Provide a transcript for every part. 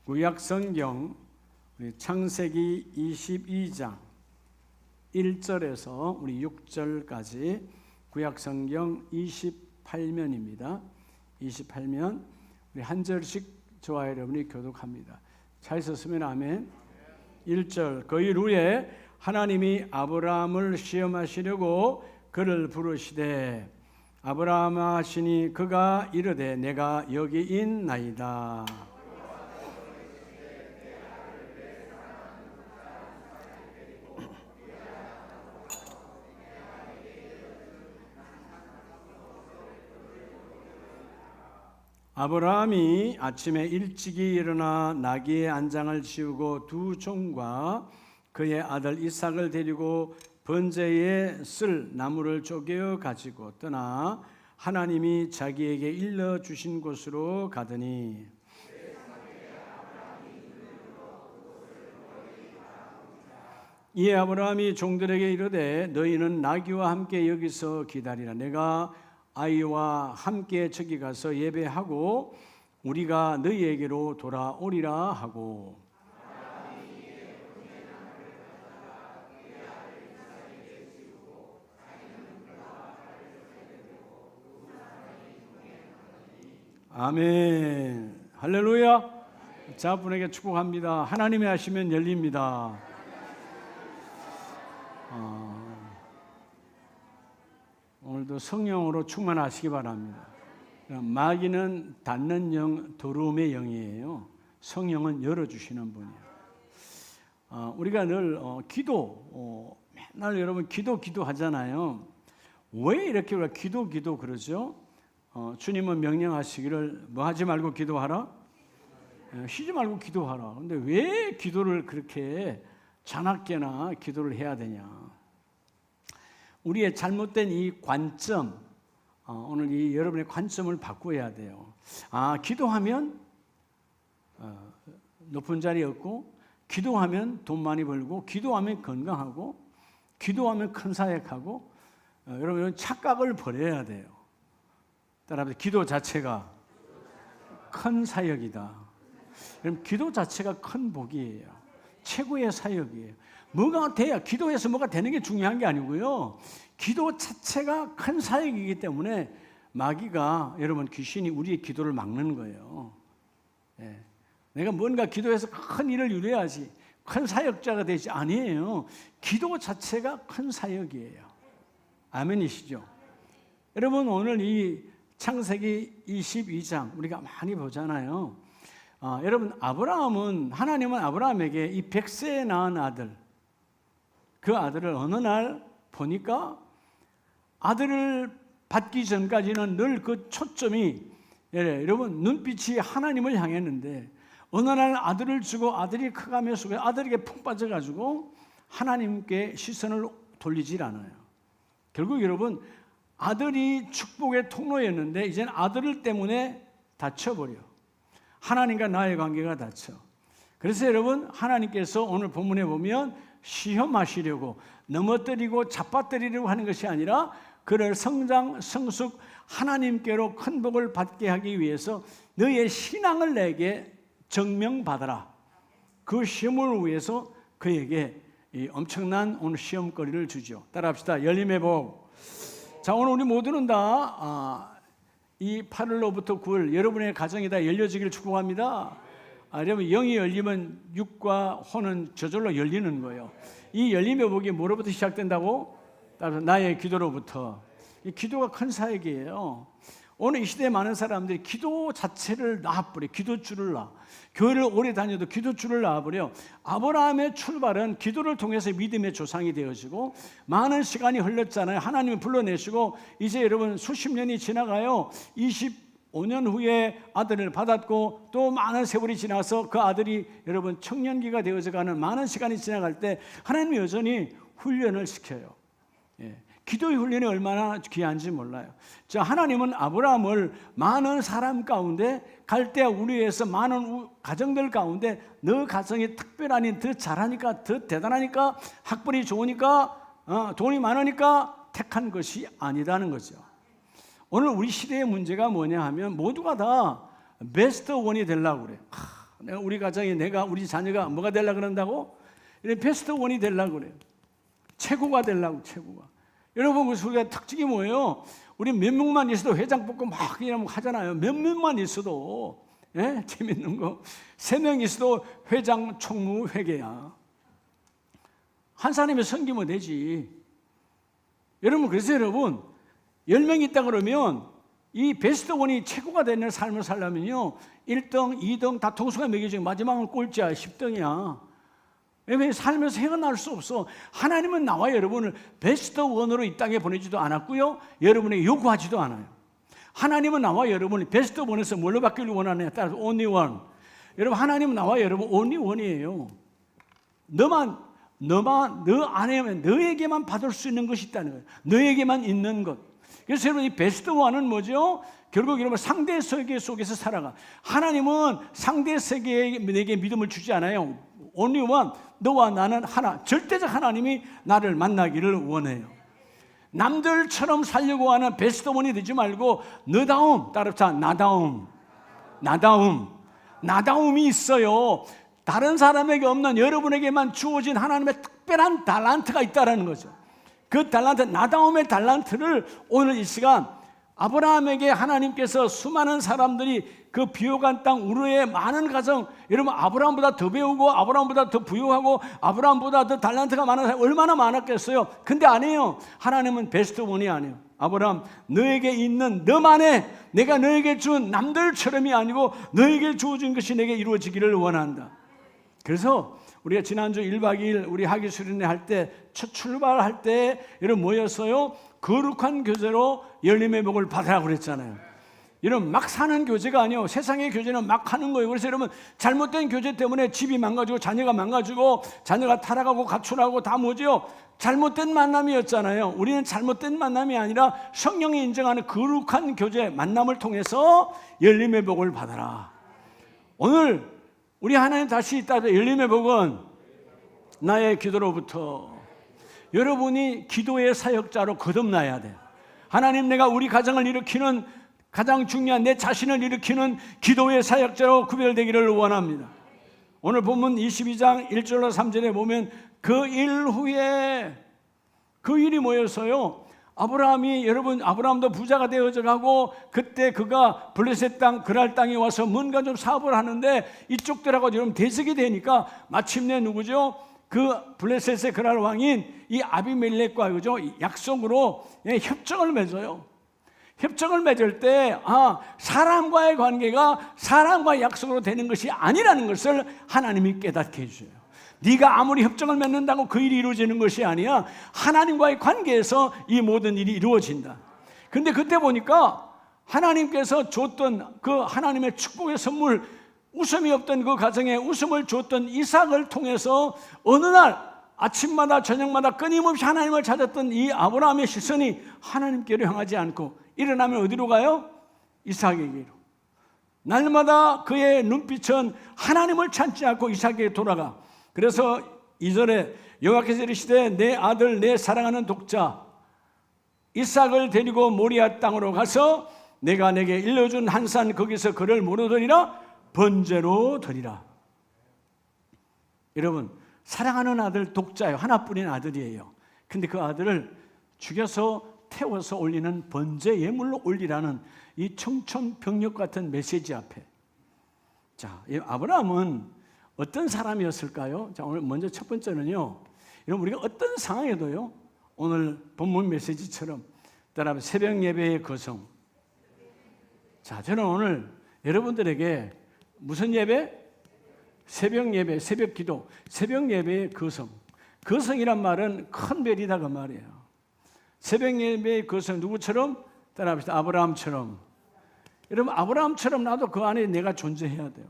구약성경 창세기 22장 1절에서 우리 6절까지 구약성경 28면입니다. 28면 우리 한 절씩 저와 여러분이 교독합니다. 잘 썼으면 아멘. 1절 그 일 후에 하나님이 아브라함을 시험하시려고 그를 부르시되 아브라함 하시니 그가 이르되 내가 여기 있나이다. 아브라함이 아침에 일찍이 일어나 나귀의 안장을 지우고 두 종과 그의 아들 이삭을 데리고 번제에 쓸 나무를 쪼개어 가지고 떠나 하나님이 자기에게 일러 주신 곳으로 가더니 이에 아브라함이 종들에게 이르되 너희는 나귀와 함께 여기서 기다리라. 내가 아이와 함께 저기 가서 예배하고 우리가 너희에게로 돌아오리라 하고 아멘. 할렐루야. 자분에게 축복합니다. 하나님이 하시면 열립니다. 오늘도 성령으로 충만하시기 바랍니다. 마귀는 닫는 영, 더러움의 영이에요. 성령은 열어주시는 분이에요. 우리가 늘 맨날 여러분 기도하잖아요. 왜 이렇게 우리가 기도 그러죠? 주님은 명령하시기를 뭐 하지 말고 기도하라? 쉬지 말고 기도하라. 근데 왜 기도를 그렇게 자나깨나 기도를 해야 되냐? 우리의 잘못된 이 관점, 오늘 이 여러분의 관점을 바꿔야 돼요. 기도하면 높은 자리 얻고, 기도하면 돈 많이 벌고, 기도하면 건강하고, 기도하면 큰 사역하고, 여러분 착각을 버려야 돼요. 따라서 기도 자체가 큰 사역이다. 여러분 기도 자체가 큰 복이에요. 최고의 사역이에요. 뭐가 돼야 기도해서 뭐가 되는 게 중요한 게 아니고요. 기도 자체가 큰 사역이기 때문에 마귀가 여러분 귀신이 우리의 기도를 막는 거예요. 네. 내가 뭔가 기도해서 큰 일을 이루어야지 큰 사역자가 되지 아니에요. 기도 자체가 큰 사역이에요. 아멘이시죠? 여러분 오늘 이 창세기 22장 우리가 많이 보잖아요. 여러분 하나님은 아브라함에게 이 100세에 낳은 아들, 그 아들을 어느 날 보니까 아들을 받기 전까지는 늘 그 초점이 여러분 눈빛이 하나님을 향했는데 어느 날 아들을 주고 아들이 커가면서 아들에게 푹 빠져가지고 하나님께 시선을 돌리질 않아요. 결국 여러분 아들이 축복의 통로였는데 이제는 아들 때문에 다쳐버려. 하나님과 나의 관계가 다쳐. 그래서 여러분 하나님께서 오늘 본문에 보면 시험하시려고 넘어뜨리고 잡아뜨리려고 하는 것이 아니라 그를 성장 성숙 하나님께로 큰 복을 받게 하기 위해서 너의 신앙을 내게 증명받아라. 그 시험을 위해서 그에게 이 엄청난 오늘 시험거리를 주죠. 따라합시다. 열림의 복. 자, 오늘 우리 모두는 다 이 8월로부터 9월 여러분의 가정이 다 열려지기를 축복합니다. 여러분 영이 열리면 육과 혼은 저절로 열리는 거예요. 이 열림의 복이 뭐로부터 시작된다고? 따라서 나의 기도로부터. 이 기도가 큰 사역이에요. 오늘 이 시대에 많은 사람들이 기도 자체를 놔버려. 기도줄을 놔. 교회를 오래 다녀도 기도줄을 놔버려. 아브라함의 출발은 기도를 통해서 믿음의 조상이 되어지고 많은 시간이 흘렀잖아요. 하나님이 불러내시고 이제 여러분 수십 년이 지나가요. 25년 후에 아들을 받았고 또 많은 세월이 지나서 그 아들이 여러분 청년기가 되어져가는 많은 시간이 지나갈 때 하나님이 여전히 훈련을 시켜요. 기도의 훈련이 얼마나 귀한지 몰라요. 자, 하나님은 아브라함을 많은 사람 가운데 갈대아 우르에서 많은 가정들 가운데 너 가정이 특별하니 더 잘하니까 더 대단하니까 학벌이 좋으니까 돈이 많으니까 택한 것이 아니라는 거죠. 오늘 우리 시대의 문제가 뭐냐 하면 모두가 다 베스트 원이 되려고 그래. 내가 우리 가정에 우리 자녀가 뭐가 되려고 그런다고? 이런 베스트 원이 되려고 그래요. 최고가 되려고, 최고가. 여러분, 우리가 특징이 뭐예요? 우리 몇 명만 있어도 회장 뽑고 막 이러면 하잖아요. 몇 명만 있어도. 예? 재밌는 거. 3명 있어도 회장, 총무, 회계야. 한 사람이 섬기면 되지. 여러분, 그래서 여러분, 10명 있다 그러면 이 베스트 원이 최고가 되는 삶을 살려면요, 1등, 2등 다 통수가 매겨지고 마지막은 꼴찌야, 10등이야. 왜냐하면 살면서 헤어날 수 없어. 하나님은 나와 여러분을 베스트 원으로 이 땅에 보내지도 않았고요, 여러분에게 요구하지도 않아요. 하나님은 나와 여러분이 베스트 원에서 뭘로 바뀌길 원하느냐에 따라서 only one. 여러분, 하나님은 나와 여러분 only one이에요. 너 안에 너에게만 받을 수 있는 것이 있다는 거예요. 너에게만 있는 것. 그래서 여러분, 이 베스트 원은 뭐죠? 결국 여러분 상대 세계 속에서 살아가. 하나님은 상대 세계에 내게 믿음을 주지 않아요. only one. 너와 나는 하나. 절대적 하나님이 나를 만나기를 원해요. 남들처럼 살려고 하는 베스트 원이 되지 말고 너다움, 따라합시다. 나다움이 있어요. 다른 사람에게 없는 여러분에게만 주어진 하나님의 특별한 달란트가 있다는 거죠. 그 달란트, 나다움의 달란트를 오늘 이 시간 아브라함에게 하나님께서 수많은 사람들이 그 비옥한 땅 우르의 많은 가정, 여러분 아브라함보다 더 배우고 아브라함보다 더 부유하고 아브라함보다 더 달란트가 많은 사람이 얼마나 많았겠어요. 근데 아니에요. 하나님은 베스트 원이 아니에요. 아브라함, 너에게 있는 너만의, 내가 너에게 준 남들처럼이 아니고 너에게 주어진 것이 내게 이루어지기를 원한다. 그래서 우리가 지난주 1박 2일 우리 학위 수련회 할 때, 첫 출발할 때 여러분 모였어요. 거룩한 교제로 열림의 복을 받으라고 그랬잖아요. 여러분, 막 사는 교제가 아니에요. 세상의 교제는 막 하는 거예요. 그래서 여러분, 잘못된 교제 때문에 집이 망가지고 자녀가 망가지고 자녀가 타락하고 가출하고 다 뭐죠? 잘못된 만남이었잖아요. 우리는 잘못된 만남이 아니라 성령이 인정하는 거룩한 교제 만남을 통해서 열림의 복을 받아라. 오늘 우리 하나님 다시 따져 열림의 복은 나의 기도로부터. 여러분이 기도의 사역자로 거듭나야 돼요. 하나님, 내가 우리 가정을 일으키는 가장 중요한 내 자신을 일으키는 기도의 사역자로 구별되기를 원합니다. 오늘 본문 22장 1절로 3절에 보면 그 일 후에, 그 일이 뭐였어요? 아브라함이, 여러분, 아브라함도 부자가 되어져 가고 그때 그가 블레셋 땅 그랄 땅에 와서 뭔가 좀 사업을 하는데 이쪽들하고 여러분 대적이 되니까 마침내 누구죠? 그 블레셋의 그랄 왕인 이 아비멜렉과 그죠? 약속으로 협정을 맺어요. 협정을 맺을 때 사람과의 관계가 사람과의 약속으로 되는 것이 아니라는 것을 하나님이 깨닫게 해주세요. 네가 아무리 협정을 맺는다고 그 일이 이루어지는 것이 아니야. 하나님과의 관계에서 이 모든 일이 이루어진다. 그런데 그때 보니까 하나님께서 줬던 그 하나님의 축복의 선물, 웃음이 없던 그 가정에 웃음을 줬던 이삭을 통해서 어느 날 아침마다 저녁마다 끊임없이 하나님을 찾았던 이 아브라함의 시선이 하나님께로 향하지 않고 일어나면 어디로 가요? 이삭에게로. 날마다 그의 눈빛은 하나님을 찾지 않고 이삭에게 돌아가. 그래서 2절에 여호와께서 이르시되 내 아들 내 사랑하는 독자 이삭을 데리고 모리아 땅으로 가서 내가 내게 일러준 한 산 거기서 그를 뭐로 드리라? 번제로 드리라. 여러분, 사랑하는 아들 독자예요. 하나뿐인 아들이에요. 근데 그 아들을 죽여서 태워서 올리는 번제 예물로 올리라는 이 청천벽력 같은 메시지 앞에, 자, 이 아브라함은 어떤 사람이었을까요? 자, 오늘 먼저 첫 번째는요, 여러분, 우리가 어떤 상황에도요, 오늘 본문 메시지처럼 따라 새벽 예배의 거성. 자, 저는 오늘 여러분들에게 무슨 예배? 새벽 예배, 새벽 기도, 새벽 예배의 거성. 거성이란 말은 큰 별이다 그 말이에요. 새벽 예배의 거성, 누구처럼? 따라합시다. 아브라함처럼. 여러분, 아브라함처럼 나도 그 안에 내가 존재해야 돼요.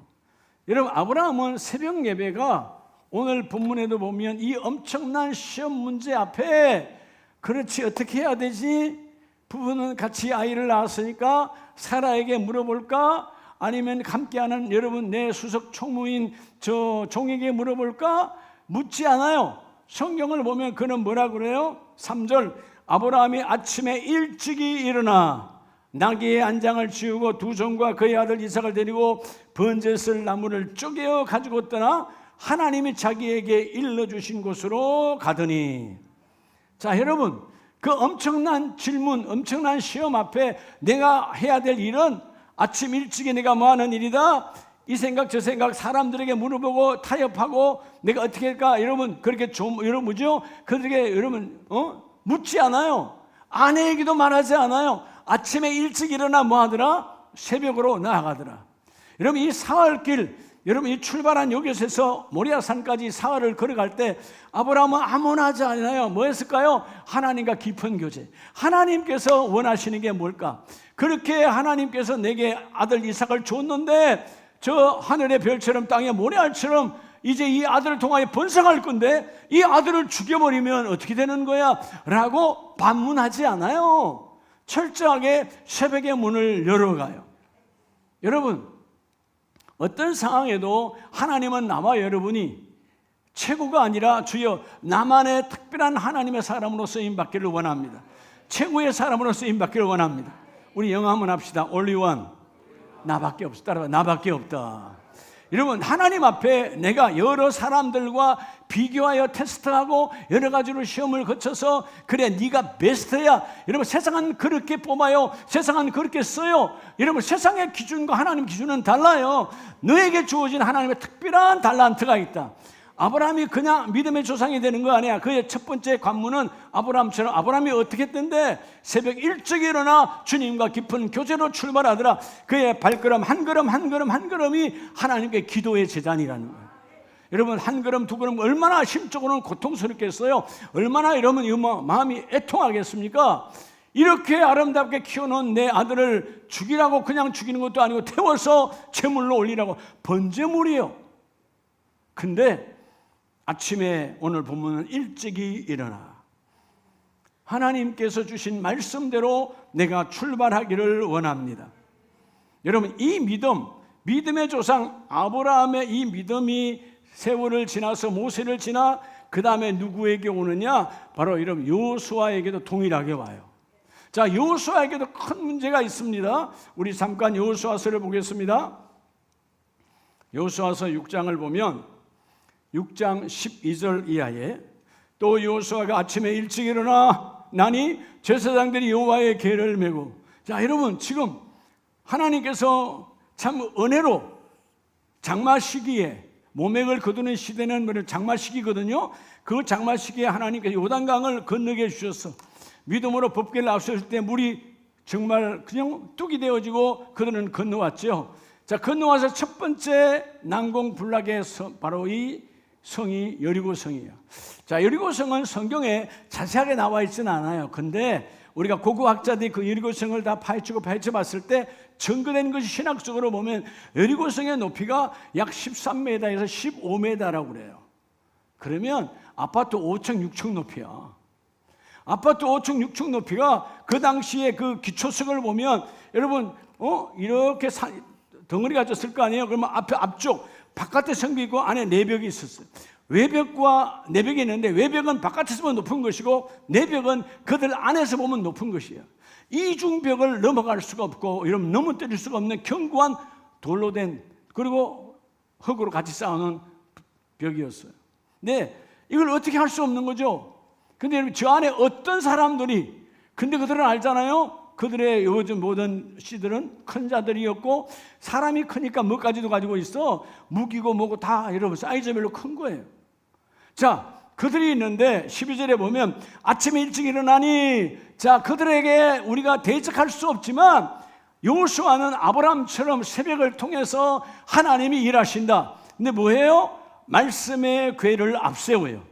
여러분, 아브라함은 새벽 예배가 오늘 본문에도 보면 이 엄청난 시험 문제 앞에, 그렇지, 어떻게 해야 되지? 부부는 같이 아이를 낳았으니까 사라에게 물어볼까? 아니면 함께하는 여러분 내 수석 총무인 저 종에게 물어볼까? 묻지 않아요. 성경을 보면 그는 뭐라 그래요? 3절, 아브라함이 아침에 일찍이 일어나 나귀의 안장을 지우고 두 종과 그의 아들 이삭을 데리고 번제 쓸 나무를 쪼개어 가지고 떠나 하나님이 자기에게 일러주신 곳으로 가더니. 자, 여러분, 그 엄청난 질문, 엄청난 시험 앞에 내가 해야 될 일은 아침 일찍이 내가 뭐 하는 일이다? 이 생각 저 생각 사람들에게 물어보고 타협하고 내가 어떻게 할까? 여러분 그렇게 여러분 뭐죠? 그들에게 여러분 묻지 않아요. 아내에게도 말하지 않아요. 아침에 일찍 일어나 뭐 하더라? 새벽으로 나아가더라. 여러분 이 사흘길, 여러분 이 출발한 여기에서 모리아산까지 사흘을 걸어갈 때 아브라함은 아무나 하지 않아요. 뭐 했을까요? 하나님과 깊은 교제. 하나님께서 원하시는 게 뭘까? 그렇게 하나님께서 내게 아들 이삭을 줬는데 저 하늘의 별처럼 땅의 모래알처럼 이제 이 아들을 통하여 번성할 건데 이 아들을 죽여버리면 어떻게 되는 거야? 라고 반문하지 않아요. 철저하게 새벽의 문을 열어가요. 여러분 어떤 상황에도 하나님은 나와 여러분이 최고가 아니라 주여 나만의 특별한 하나님의 사람으로 쓰임받기를 원합니다. 최고의 사람으로 쓰임받기를 원합니다. 우리 영어 한번 합시다. Only one. 나밖에 없어. 따라와. 나밖에 없다. 여러분 하나님 앞에 내가 여러 사람들과 비교하여 테스트하고 여러 가지로 시험을 거쳐서 그래 네가 베스트야. 여러분 세상은 그렇게 뽑아요. 세상은 그렇게 써요. 여러분 세상의 기준과 하나님 기준은 달라요. 너에게 주어진 하나님의 특별한 달란트가 있다. 아브라함이 그냥 믿음의 조상이 되는 거 아니야. 그의 첫 번째 관문은 아브라함처럼 아브라함이 어떻게 했던데 새벽 일찍 일어나 주님과 깊은 교제로 출발하더라. 그의 발걸음 한 걸음 한 걸음 한 걸음이 하나님께 기도의 제단이라는 거예요. 여러분 한 걸음 두 걸음 얼마나 심적으로는 고통스럽겠어요. 얼마나 여러분 마음이 애통하겠습니까? 이렇게 아름답게 키워놓은 내 아들을 죽이라고 그냥 죽이는 것도 아니고 태워서 제물로 올리라고 번제물이요. 근데 아침에 오늘 본문은 일찍이 일어나 하나님께서 주신 말씀대로 내가 출발하기를 원합니다. 여러분 이 믿음의 조상 아브라함의 이 믿음이 세월을 지나서 모세를 지나 그 다음에 누구에게 오느냐? 바로 여러분 여호수아에게도 동일하게 와요. 자, 여호수아에게도 큰 문제가 있습니다. 우리 잠깐 여호수아서를 보겠습니다. 여호수아서 6장을 보면 6장 12절 이하에 또 여호수아가 아침에 일찍 일어나니 제사장들이 여호와의 계를 메고. 자, 여러분 지금 하나님께서 참 은혜로 장마 시기에 모맥을 거두는 시대는 장마 시기거든요. 그 장마 시기에 하나님께서 요단강을 건너게 해주셔서 믿음으로 법궤를 앞섰을 때 물이 정말 그냥 뚝이 되어지고 그들은 건너왔죠. 자, 건너와서 첫 번째 난공불락의 바로 이 성이 여리고성이에요. 자, 여리고성은 성경에 자세하게 나와 있지는 않아요. 근데 우리가 고고학자들이 그 여리고성을 다 파헤치고 파헤쳐봤을 때 증거된 것이 신학적으로 보면 여리고성의 높이가 약 13m에서 15m라고 그래요. 그러면 아파트 5층, 6층 높이야. 아파트 5층, 6층 높이가 그 당시에 그 기초석을 보면 여러분 이렇게 덩어리가 졌을 거 아니에요. 그러면 앞쪽 바깥에 성벽이 있고 안에 내벽이 있었어요. 외벽과 내벽이 있는데 외벽은 바깥에서 보면 높은 것이고 내벽은 그들 안에서 보면 높은 것이에요. 이중벽을 넘어갈 수가 없고 이러면 넘어뜨릴 수가 없는 견고한 돌로 된 그리고 흙으로 같이 쌓아놓은 벽이었어요. 근데 이걸 어떻게 할 수 없는 거죠. 근데 여러분 저 안에 어떤 사람들이 근데 그들은 알잖아요. 그들의 요즘 모든 씨들은 큰 자들이었고 사람이 크니까 뭐까지도 가지고 있어. 무기고 뭐고 다 여러분 사이즈별로 큰 거예요. 자, 그들이 있는데 12절에 보면 아침에 일찍 일어나니 자, 그들에게 우리가 대적할 수 없지만 여호수아는 아브라함처럼 새벽을 통해서 하나님이 일하신다. 근데 뭐예요? 말씀의 궤를 앞세워요.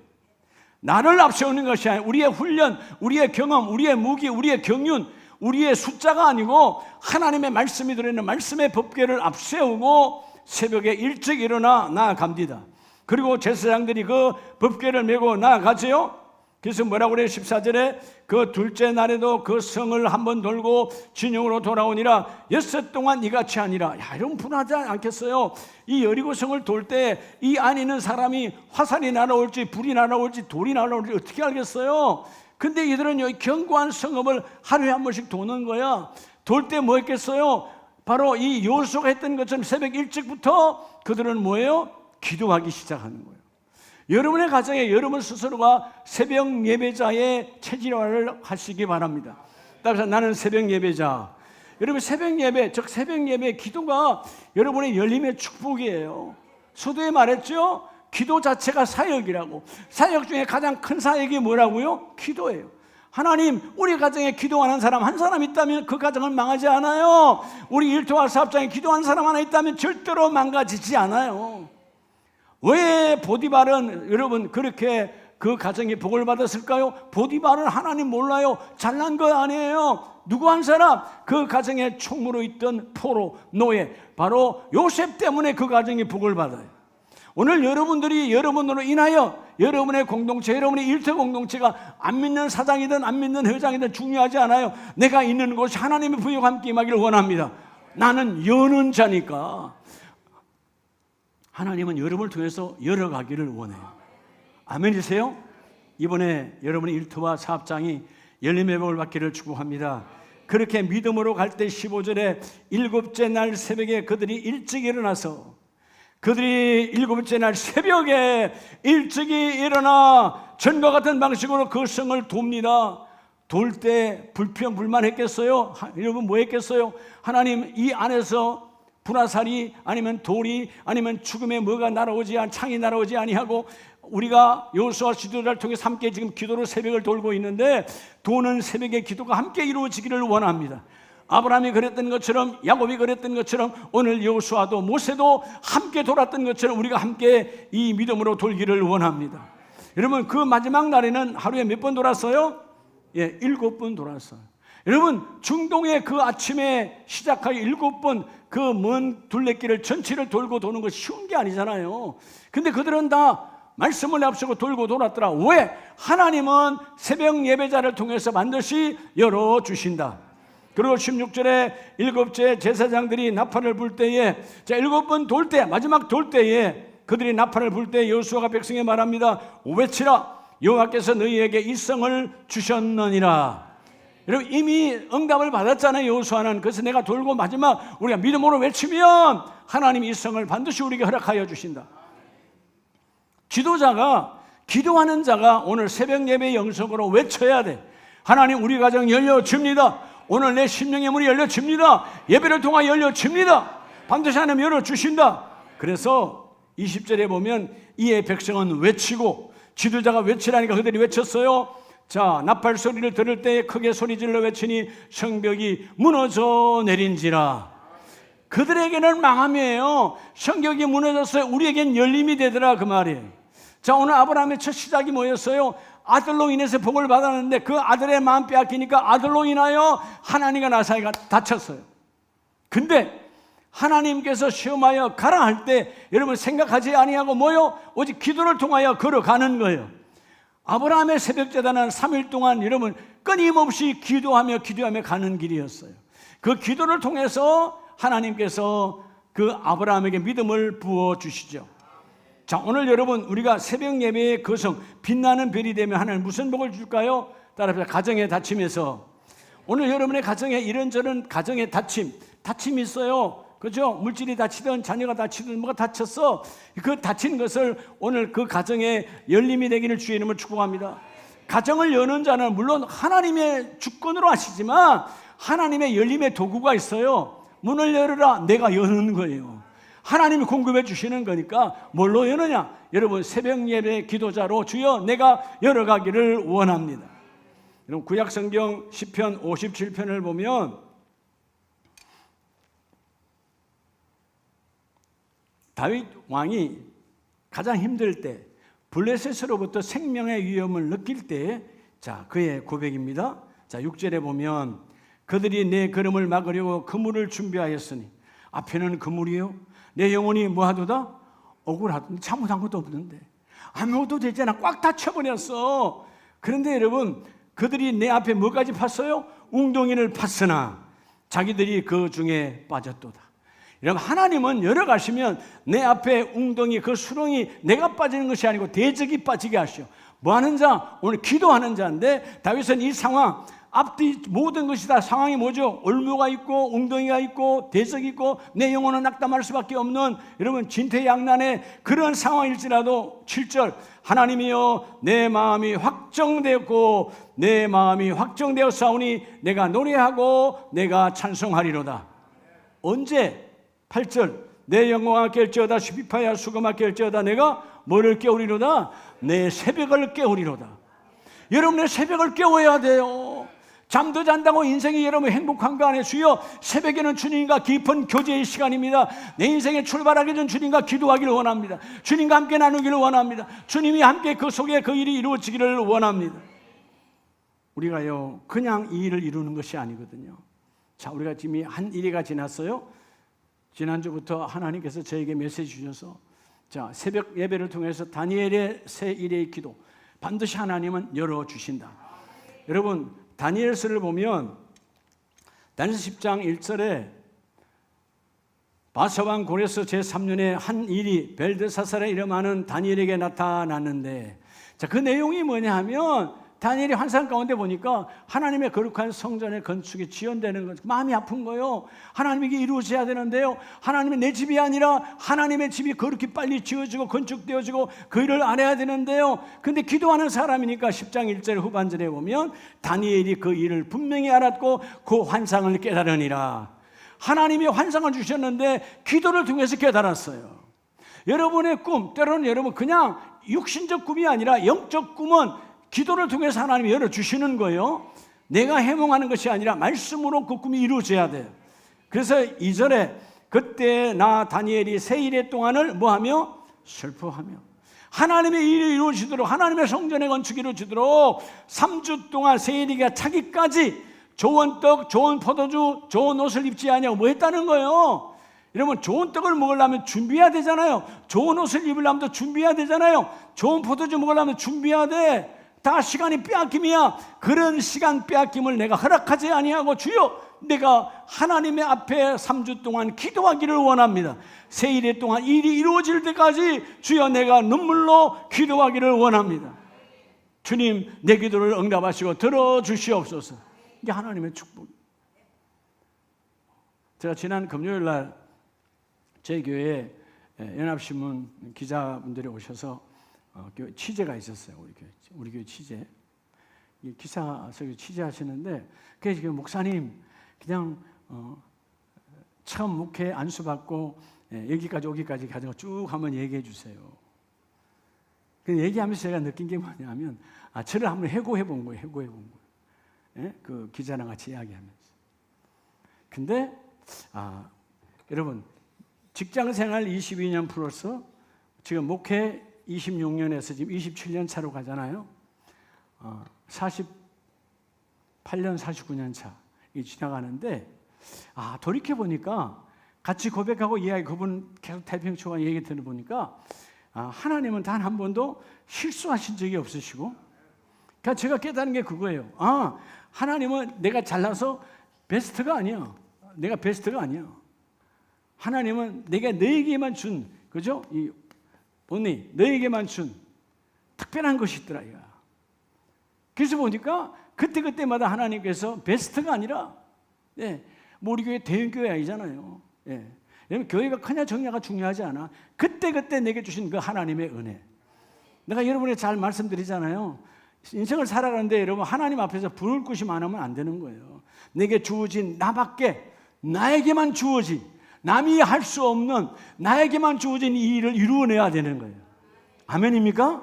나를 앞세우는 것이 아니라 우리의 훈련, 우리의 경험, 우리의 무기, 우리의 경륜, 우리의 숫자가 아니고 하나님의 말씀이 들어있는 말씀의 법궤를 앞세우고 새벽에 일찍 일어나 나아갑니다. 그리고 제사장들이 그 법궤를 메고 나아가죠. 그래서 뭐라고 그래요? 14절에 그 둘째 날에도 그 성을 한번 돌고 진영으로 돌아오니라. 6일 동안 이같이 하니라. 야, 이런 분하지 않겠어요? 이 여리고성을 돌 때 이 안에 있는 사람이 화살이 날아올지 불이 날아올지 돌이 날아올지 어떻게 알겠어요? 근데 이들은 여기 견고한 성읍을 하루에 한 번씩 도는 거야. 돌 때 뭐 했겠어요? 바로 이 여호수아가 했던 것처럼 새벽 일찍부터 그들은 뭐예요? 기도하기 시작하는 거예요. 여러분의 가정에 여러분 스스로가 새벽 예배자의 체질화를 하시기 바랍니다. 따라서 나는 새벽 예배자. 여러분 새벽 예배, 즉 새벽 예배 기도가 여러분의 열림의 축복이에요. 서두에 말했죠? 기도 자체가 사역이라고. 사역 중에 가장 큰 사역이 뭐라고요? 기도예요. 하나님, 우리 가정에 기도하는 사람 한 사람 있다면 그 가정은 망하지 않아요. 우리 일터와 사업장에 기도하는 사람 하나 있다면 절대로 망가지지 않아요. 왜 보디발은 여러분 그렇게 그 가정이 복을 받았을까요? 보디발은 하나님 몰라요. 잘난 거 아니에요. 누구 한 사람, 그 가정에 총무로 있던 포로, 노예, 바로 요셉 때문에 그 가정이 복을 받아요. 오늘 여러분들이 여러분으로 인하여 여러분의 공동체, 여러분의 일터 공동체가 안 믿는 사장이든 안 믿는 회장이든 중요하지 않아요. 내가 있는 곳이 하나님의 부여가 함께 임하기를 원합니다. 나는 여는 자니까. 하나님은 여러분을 통해서 열어가기를 원해요. 아멘이세요? 이번에 여러분의 일터와 사업장이 열림의 복을 받기를 축복합니다. 그렇게 믿음으로 갈 때 15절에 일곱째 날 새벽에 그들이 일찍 일어나서 그들이 일곱째 날 새벽에 일찍이 일어나 전과 같은 방식으로 그 성을 돕니다. 돌 때 불평불만했겠어요? 여러분 뭐 했겠어요? 하나님 이 안에서 불화살이 아니면 돌이 아니면 죽음의 뭐가 날아오지 창이 날아오지 아니하고 우리가 여호수아 지도자를 통해 함께 지금 기도로 새벽을 돌고 있는데 도는 새벽의 기도가 함께 이루어지기를 원합니다. 아브라함이 그랬던 것처럼 야곱이 그랬던 것처럼 오늘 여호수아도 모세도 함께 돌았던 것처럼 우리가 함께 이 믿음으로 돌기를 원합니다. 여러분 그 마지막 날에는 하루에 몇 번 돌았어요? 7번 돌았어요. 여러분 중동의 그 아침에 시작하기 7번 그 먼 둘레길을 전체를 돌고 도는 것이 쉬운 게 아니잖아요. 근데 그들은 다 말씀을 앞서고 돌고 돌았더라. 왜? 하나님은 새벽 예배자를 통해서 반드시 열어주신다. 그리고 16절에 일곱째 제사장들이 나팔을 불 때에 7번 돌 때 마지막 돌 때에 그들이 나팔을 불 때 여호수아가 백성에 말합니다. 외치라 여호와께서 너희에게 이 성을 주셨느니라. 여러분 이미 응답을 받았잖아요. 여호수아는. 그래서 내가 돌고 마지막 우리가 믿음으로 외치면 하나님이 이 성을 반드시 우리에게 허락하여 주신다. 지도자가 기도하는 자가 오늘 새벽 예배 영성으로 외쳐야 돼. 하나님 우리 가정 열려줍니다. 오늘 내 심령의 문이 열려집니다. 예배를 통하여 열려집니다. 반드시 하나님 열어주신다. 그래서 20절에 보면 이에 백성은 외치고 지도자가 외치라니까 그들이 외쳤어요. 자 나팔 소리를 들을 때 크게 소리질러 외치니 성벽이 무너져 내린지라. 그들에게는 망함이에요. 성벽이 무너졌어요. 우리에겐 열림이 되더라 그 말이에요. 자 오늘 아브라함의 첫 시작이 뭐였어요? 아들로 인해서 복을 받았는데 그 아들의 마음 빼앗기니까 아들로 인하여 하나님과 나 사이가 다쳤어요. 근데 하나님께서 시험하여 가라 할 때 여러분 생각하지 아니하고 뭐요? 오직 기도를 통하여 걸어가는 거예요. 아브라함의 새벽제단은 3일 동안 여러분 끊임없이 기도하며 가는 길이었어요. 그 기도를 통해서 하나님께서 그 아브라함에게 믿음을 부어주시죠. 자 오늘 여러분 우리가 새벽 예배의 거성 빛나는 별이 되면 하나님 무슨 복을 줄까요? 따라서 가정의 다침에서 오늘 여러분의 가정에 이런저런 가정의 다침이 있어요. 그죠? 물질이 다치든 자녀가 다치든 뭐가 다쳤어. 그 다친 것을 오늘 그 가정에 열림이 되기를 주의 이름으로 축복합니다. 가정을 여는 자는 물론 하나님의 주권으로 하시지만 하나님의 열림의 도구가 있어요. 문을 열어라 내가 여는 거예요. 하나님이 공급해 주시는 거니까 뭘로 여느냐? 여러분 새벽 예배 기도자로 주여 내가 열어가기를 원합니다. 여러분 구약성경 시편 57편을 보면 다윗 왕이 가장 힘들 때 블레셋으로부터 생명의 위험을 느낄 때 자 그의 고백입니다. 자 6절에 보면 그들이 내 걸음을 막으려고 그물을 준비하였으니 앞에는 그물이요 내 영혼이 뭐하도다? 억울하던데 잘못한 것도 없는데 아무것도 되지 않아 꽉 닫혀버렸어. 그런데 여러분 그들이 내 앞에 뭐까지 팠어요? 웅덩이를 팠으나 자기들이 그 중에 빠졌도다. 여러분 하나님은 열어가시면 내 앞에 웅덩이 그 수렁이 내가 빠지는 것이 아니고 대적이 빠지게 하시오. 뭐하는 자? 오늘 기도하는 자인데 다윗은 이 상황 앞뒤 모든 것이 다 상황이 뭐죠? 올무가 있고 웅덩이가 있고 대적이 있고 내 영혼은 낙담할 수밖에 없는 여러분 진퇴양난의 그런 상황일지라도 7절 하나님이여 내 마음이 확정되었고 내 마음이 확정되었사오니 내가 노래하고 내가 찬송하리로다. 언제? 8절 내 영광을 깰지어다 수비파야 수금아 깰지어다 내가 뭐를 깨우리로다? 내 새벽을 깨우리로다. 여러분의 새벽을 깨워야 돼요. 잠도 잔다고 인생이 여러분 행복한 거 아니에요. 주여 새벽에는 주님과 깊은 교제의 시간입니다. 내 인생에 출발하기 전 주님과 기도하기를 원합니다. 주님과 함께 나누기를 원합니다. 주님이 함께 그 속에 그 일이 이루어지기를 원합니다. 우리가요 그냥 이 일을 이루는 것이 아니거든요. 자, 우리가 지금 한 일회가 지났어요. 지난주부터 하나님께서 저에게 메시지 주셔서 자, 새벽 예배를 통해서 다니엘의 새 일회의 기도 반드시 하나님은 열어주신다. 여러분 다니엘서를 보면 다니엘서 10장 1절에 바사왕 고레스 제3년에 한 일이 벨드사살의 이름하는 다니엘에게 나타났는데 자, 그 내용이 뭐냐 하면 다니엘이 환상 가운데 보니까 하나님의 거룩한 성전의 건축이 지연되는 것 마음이 아픈 거예요. 하나님이 이게 이루어져야 되는데요 하나님의 내 집이 아니라 하나님의 집이 그렇게 빨리 지어지고 건축되어지고 그 일을 안 해야 되는데요 근데 기도하는 사람이니까 10장 1절 후반절에 보면 다니엘이 그 일을 분명히 알았고 그 환상을 깨달으니라. 하나님이 환상을 주셨는데 기도를 통해서 깨달았어요. 여러분의 꿈 때로는 여러분 그냥 육신적 꿈이 아니라 영적 꿈은 기도를 통해서 하나님이 열어주시는 거예요. 내가 해몽하는 것이 아니라 말씀으로 그 꿈이 이루어져야 돼요. 그래서 2절에 그때 나 다니엘이 새 일회 동안을 뭐하며? 슬퍼하며 하나님의 일이 이루어지도록 하나님의 성전의 건축이 이루어지도록 3주 동안 새 일회가 차기까지 좋은 떡, 좋은 포도주, 좋은 옷을 입지 아니하고 뭐 했다는 거예요. 여러분 좋은 떡을 먹으려면 준비해야 되잖아요. 좋은 옷을 입으려면 준비해야 되잖아요. 좋은 포도주 먹으려면 준비해야 돼. 다 시간이 빼앗김이야. 그런 시간 빼앗김을 내가 허락하지 아니하고 주여 내가 하나님의 앞에 3주 동안 기도하기를 원합니다. 새 일회 동안 일이 이루어질 때까지 주여 내가 눈물로 기도하기를 원합니다. 주님 내 기도를 응답하시고 들어주시옵소서. 이게 하나님의 축복. 제가 지난 금요일 날 제 교회에 연합신문 기자분들이 오셔서 취재가 있었어요. 우리 교회 취재. 기사 취재하시는데 그래서 목사님 그냥 처음 목회 안수받고 여기까지 오기까지 가지고 쭉 한번 얘기해 주세요. 그 얘기하면서 제가 느낀 게 뭐냐면 저를 한번 해고해 본 거예요. 예? 그 기자랑 같이 이야기하면서. 근데 여러분 직장 생활 22년 플러스 지금 목회 26년에서 지금 27년 차로 가잖아요. 48년, 49년 차 지나가는데 돌이켜보니까 같이 고백하고 이야기 그분 계속 태평초간 얘기 들어보니까 하나님은 단 한 번도 실수하신 적이 없으시고 그러니까 제가 깨달은 게 그거예요. 하나님은 내가 잘나서 베스트가 아니야. 내가 베스트가 아니야. 하나님은 내가 너에게만 준 그죠? 이 언니 너에게만 준 특별한 것이 있더라 이거. 그래서 보니까 그때마다 하나님께서 베스트가 아니라 뭐 우리 교회 대형교회 아니잖아요. 여러분 교회가 크냐 적냐가 중요하지 않아. 그때 내게 주신 그 하나님의 은혜. 내가 여러분에게 잘 말씀드리잖아요. 인생을 살아가는데 여러분 하나님 앞에서 불꽃이 많으면 안 되는 거예요. 내게 주어진 나밖에 나에게만 주어진 남이 할 수 없는 나에게만 주어진 이 일을 이루어내야 되는 거예요. 아멘입니까?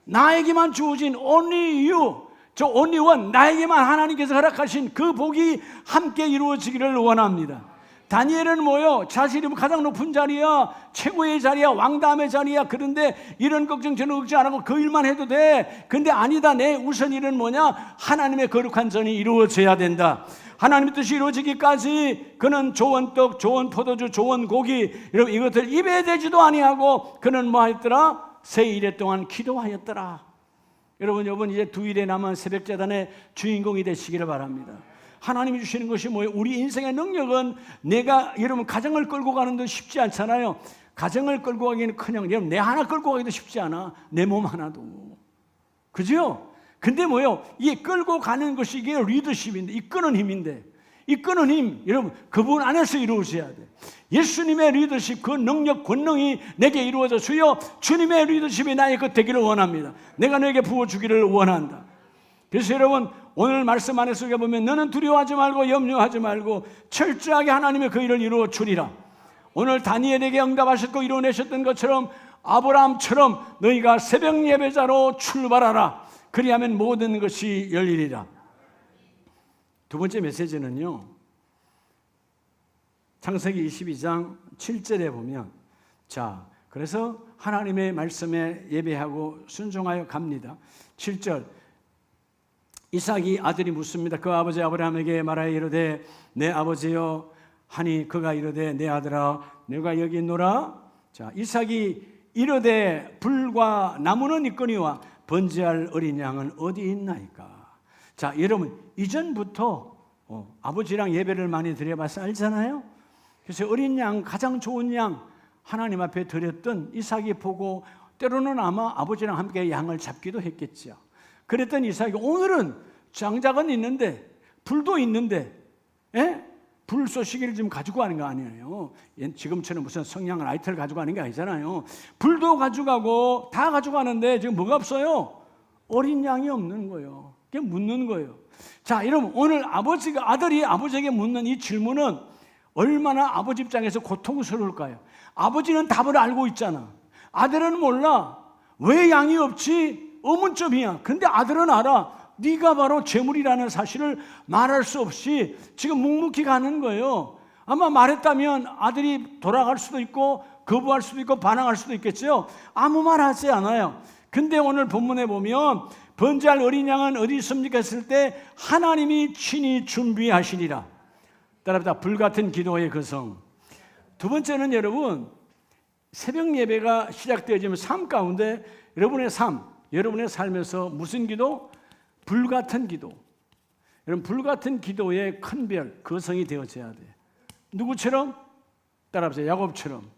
나에게만 주어진 only you, 저 only one, 나에게만 하나님께서 허락하신 그 복이 함께 이루어지기를 원합니다. 다니엘은 뭐요? 자신이 가장 높은 자리야, 최고의 자리야, 왕다음의 자리야. 그런데 이런 걱정 저런 걱정 안 하고 그 일만 해도 돼. 근데 아니다. 내 우선 일은 뭐냐? 하나님의 거룩한 전이 이루어져야 된다. 하나님의 뜻이 이루어지기까지 그는 좋은 떡, 좋은 포도주, 좋은 고기 여러분 이것들 입에 대지도 아니하고 그는 뭐 했더라? 새 일회 동안 기도하였더라. 여러분 이번 이제 2일에 남은 새벽제단의 주인공이 되시기를 바랍니다. 하나님이 주시는 것이 뭐예요? 우리 인생의 능력은 내가 여러분 가정을 끌고 가는 데 쉽지 않잖아요. 가정을 끌고 가기는 커녕 여러분 내 하나 끌고 가기도 쉽지 않아. 내 몸 하나도. 그죠? 근데 뭐요? 이게 끌고 가는 것이 이게 리더십인데, 이끄는 힘인데, 이끄는 힘, 여러분 그분 안에서 이루어져야 돼. 예수님의 리더십, 그 능력, 권능이 내게 이루어져 주여 주님의 리더십이 나의 것 되기를 원합니다. 내가 너에게 부어주기를 원한다. 그래서 여러분 오늘 말씀 안에 속에 보면 너는 두려워하지 말고 염려하지 말고 철저하게 하나님의 그 일을 이루어 주리라. 오늘 다니엘에게 응답하셨고 이루어내셨던 것처럼 아브라함처럼 너희가 새벽 예배자로 출발하라. 그리하면 모든 것이 열리리라. 두 번째 메시지는요, 창세기 22장 7절에 보면, 자, 그래서 하나님의 말씀에 예배하고 순종하여 갑니다. 7절, 이삭이 아들이 묻습니다. 그 아버지 아브라함에게 말하여 이르되 내 아버지여 하니 그가 이르되 내 아들아 내가 여기 있노라. 자, 이삭이 이르되 불과 나무는 있거니와 번제할 어린 양은 어디 있나이까. 자, 여러분 이전부터 아버지랑 예배를 많이 드려봐서 알잖아요. 그래서 어린 양, 가장 좋은 양 하나님 앞에 드렸던 이삭이 보고 때로는 아마 아버지랑 함께 양을 잡기도 했겠죠. 그랬던 이삭이 오늘은 장작은 있는데 불도 있는데, 불쏘시개를 지금 가지고 가는 거 아니에요. 지금처럼 무슨 성냥 라이터를 가지고 가는 게 아니잖아요. 불도 가져가고 다 가져가는데 지금 뭐가 없어요? 어린 양이 없는 거예요. 그게 묻는 거예요. 자, 여러분 오늘 아들이 아버지에게 묻는 이 질문은 얼마나 아버지 입장에서 고통스러울까요? 아버지는 답을 알고 있잖아. 아들은 몰라. 왜 양이 없지? 의문점이야. 근데 아들은 알아. 네가 바로 재물이라는 사실을 말할 수 없이 지금 묵묵히 가는 거예요. 아마 말했다면 아들이 돌아갈 수도 있고 거부할 수도 있고 반항할 수도 있겠죠. 아무 말 하지 않아요. 근데 오늘 본문에 보면 번제할 어린 양은 어디 있습니까 했을 때 하나님이 친히 준비하시리라. 따라합니다. 불같은 기도의 거성. 두 번째는 여러분 새벽 예배가 시작되어지면 삶 가운데 여러분의 삶, 여러분의 삶에서 무슨 기도? 불같은 기도. 여러분 불같은 기도의 큰 별, 거성이 되어져야 돼. 누구처럼? 따라합시다. 야곱처럼.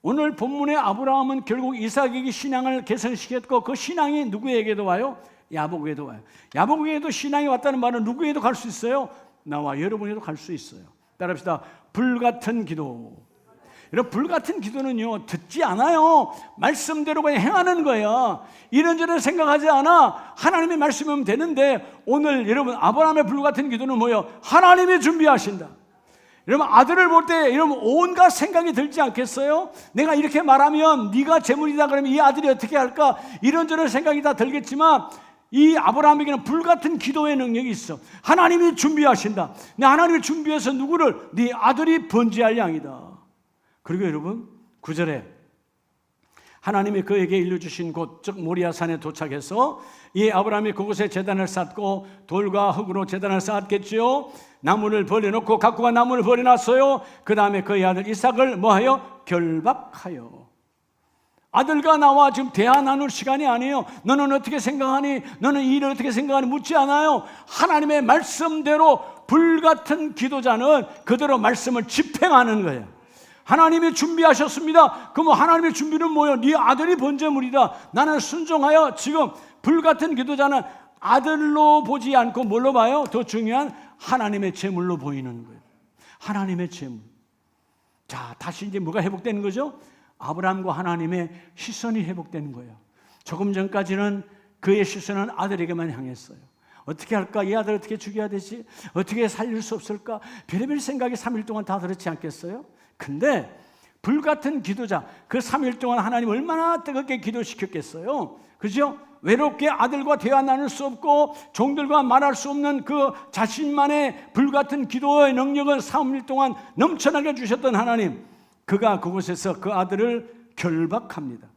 오늘 본문의 아브라함은 결국 이삭에게 신앙을 개선시켰고 그 신앙이 누구에게도 와요? 야곱에게도 와요. 야곱에게도 신앙이 왔다는 말은 누구에게도 갈 수 있어요? 나와 여러분에게도 갈 수 있어요. 따라합시다. 불같은 기도. 여러분 불같은 기도는요 듣지 않아요. 말씀대로 그냥 행하는 거예요. 이런저런 생각하지 않아. 하나님의 말씀이면 되는데 오늘 여러분 아브라함의 불같은 기도는 뭐예요? 하나님이 준비하신다. 여러분 아들을 볼 때 여러분 온갖 생각이 들지 않겠어요? 내가 이렇게 말하면 네가 재물이다 그러면 이 아들이 어떻게 할까? 이런저런 생각이 다 들겠지만 이 아브라함에게는 불같은 기도의 능력이 있어. 하나님이 준비하신다. 내 하나님이 준비해서 누구를? 네 아들이 번제할 양이다. 그리고 여러분 9절에 하나님이 그에게 일러주신 곳 즉 모리아산에 도착해서 이 아브라함이 그곳에 제단을 쌓고 돌과 흙으로 제단을 쌓았겠지요. 나무를 버려놓고 각구가 나무를 버려놨어요. 그 다음에 그의 아들 이삭을 뭐하여? 결박하여. 아들과 나와 지금 대화 나눌 시간이 아니에요. 너는 어떻게 생각하니? 너는 이 일을 어떻게 생각하니? 묻지 않아요. 하나님의 말씀대로 불같은 기도자는 그대로 말씀을 집행하는 거예요. 하나님이 준비하셨습니다. 그럼 하나님의 준비는 뭐예요? 네 아들이 번제물이다. 나는 순종하여. 지금 불같은 기도자는 아들로 보지 않고 뭘로 봐요? 더 중요한 하나님의 제물로 보이는 거예요. 하나님의 제물. 자, 다시 이제 뭐가 회복되는 거죠? 아브라함과 하나님의 시선이 회복되는 거예요. 조금 전까지는 그의 시선은 아들에게만 향했어요. 어떻게 할까? 이 아들 어떻게 죽여야 되지? 어떻게 살릴 수 없을까? 별의별 생각이 3일 동안 다 들었지 않겠어요? 근데 불같은 기도자, 그 3일 동안 하나님 얼마나 뜨겁게 기도시켰겠어요? 그죠? 외롭게 아들과 대화 나눌 수 없고 종들과 말할 수 없는 그 자신만의 불같은 기도의 능력을 3일 동안 넘쳐나게 주셨던 하나님, 그가 그곳에서 그 아들을 결박합니다.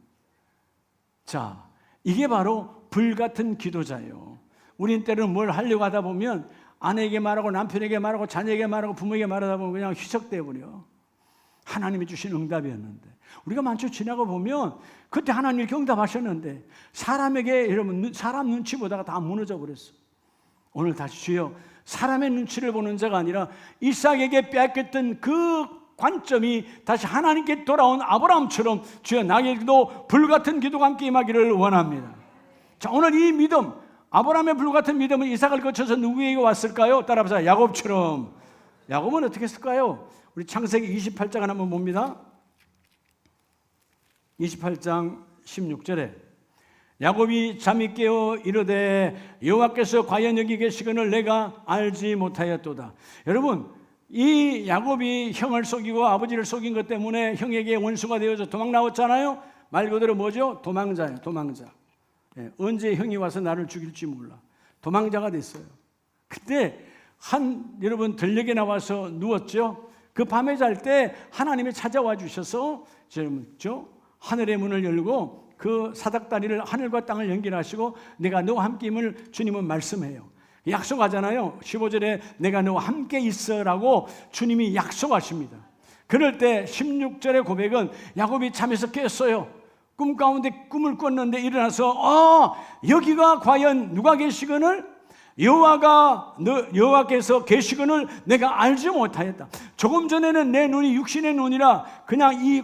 자, 이게 바로 불같은 기도자예요. 우린 때로는 뭘 하려고 하다 보면 아내에게 말하고 남편에게 말하고 자녀에게 말하고 부모에게 말하다 보면 그냥 휘적대어 버려. 하나님이 주신 응답이었는데 우리가 많죠. 지나가 보면 그때 하나님이 이렇게 응답하셨는데 사람에게 여러분 사람 눈치 보다가 다 무너져 버렸어. 오늘 다시 주여 사람의 눈치를 보는 자가 아니라 이삭에게 빼앗겼던 그 관점이 다시 하나님께 돌아온 아브라함처럼 주여 나에게도 불같은 기도가 함께 임하기를 원합니다. 자, 오늘 이 믿음 아브라함의 불같은 믿음은 이삭을 거쳐서 누구에게 왔을까요? 따라합시다. 야곱처럼. 야곱은 어떻게 했을까요? 우리 창세기 28장을 한번 봅니다. 28장 16절에 야곱이 잠이 깨어 이르되 여호와께서 과연 여기 계시거늘 내가 알지 못하였도다. 여러분, 이 야곱이 형을 속이고 아버지를 속인 것 때문에 형에게 원수가 되어서 도망 나왔잖아요. 말 그대로 뭐죠? 도망자예요. 도망자. 언제 형이 와서 나를 죽일지 몰라. 도망자가 됐어요. 그때 여러분 들녘에 나와서 누웠죠. 그 밤에 잘 때 하나님이 찾아와 주셔서 하늘의 문을 열고 그 사닥다리를 하늘과 땅을 연결하시고 내가 너와 함께 임을 주님은 말씀해요. 약속하잖아요. 15절에 내가 너와 함께 있어라고 주님이 약속하십니다. 그럴 때 16절의 고백은 야곱이 잠에서 깼어요. 꿈 가운데 꿈을 꿨는데 일어나서 여기가 과연 누가 계시거늘 여호와께서 계시거늘 내가 알지 못하였다. 조금 전에는 내 눈이 육신의 눈이라 그냥 이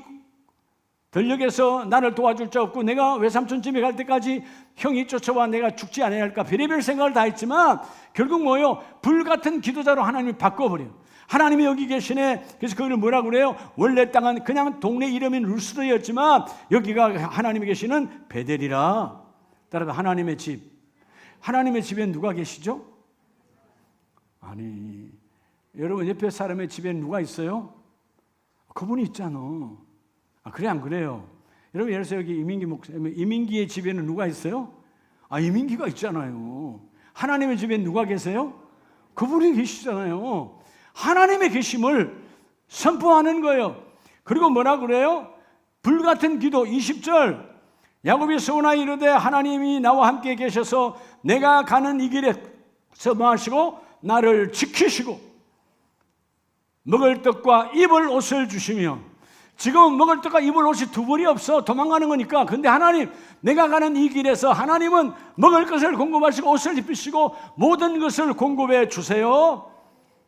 들녘에서 나를 도와줄 자 없고 내가 외삼촌 집에 갈 때까지 형이 쫓아와 내가 죽지 않아야 할까 별의별 생각을 다 했지만 결국 뭐예요? 불같은 기도자로 하나님이 바꿔버려요. 하나님이 여기 계시네. 그래서 그걸 뭐라고 그래요? 원래 땅은 그냥 동네 이름인 루스더였지만 여기가 하나님이 계시는 베델이라. 따라서 하나님의 집. 하나님의 집에 누가 계시죠? 아니, 여러분 옆에 사람의 집에 누가 있어요? 그분이 있잖아. 그래 안 그래요? 여러분 예를 들어서 여기 이민기의 집에는 누가 있어요? 이민기가 있잖아요. 하나님의 집에 누가 계세요? 그분이 계시잖아요. 하나님의 계심을 선포하는 거예요. 그리고 뭐라 그래요? 불같은 기도 20절 야곱이 서원하여 이르되 하나님이 나와 함께 계셔서 내가 가는 이 길에서 마시고 나를 지키시고 먹을 떡과 입을 옷을 주시며 지금 먹을 떡과 입을 옷이 두 벌이 없어 도망가는 거니까. 근데 하나님 내가 가는 이 길에서 하나님은 먹을 것을 공급하시고 옷을 입히시고 모든 것을 공급해 주세요.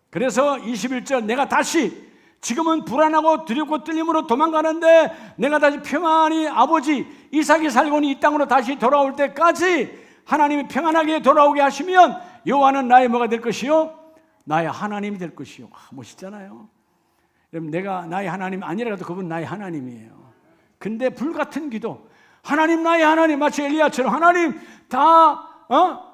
그래서 21절 내가 다시 지금은 불안하고 두렵고 떨림으로 도망가는데 내가 다시 평안히 아버지 이삭이 살고는 이 땅으로 다시 돌아올 때까지 하나님이 평안하게 돌아오게 하시면 여호와는 나의 뭐가 될 것이요? 나의 하나님이 될 것이요. 멋있잖아요. 여러분 내가 나의 하나님 아니라도 그분 나의 하나님이에요. 근데 불같은 기도 하나님 나의 하나님 마치 엘리야처럼 하나님 다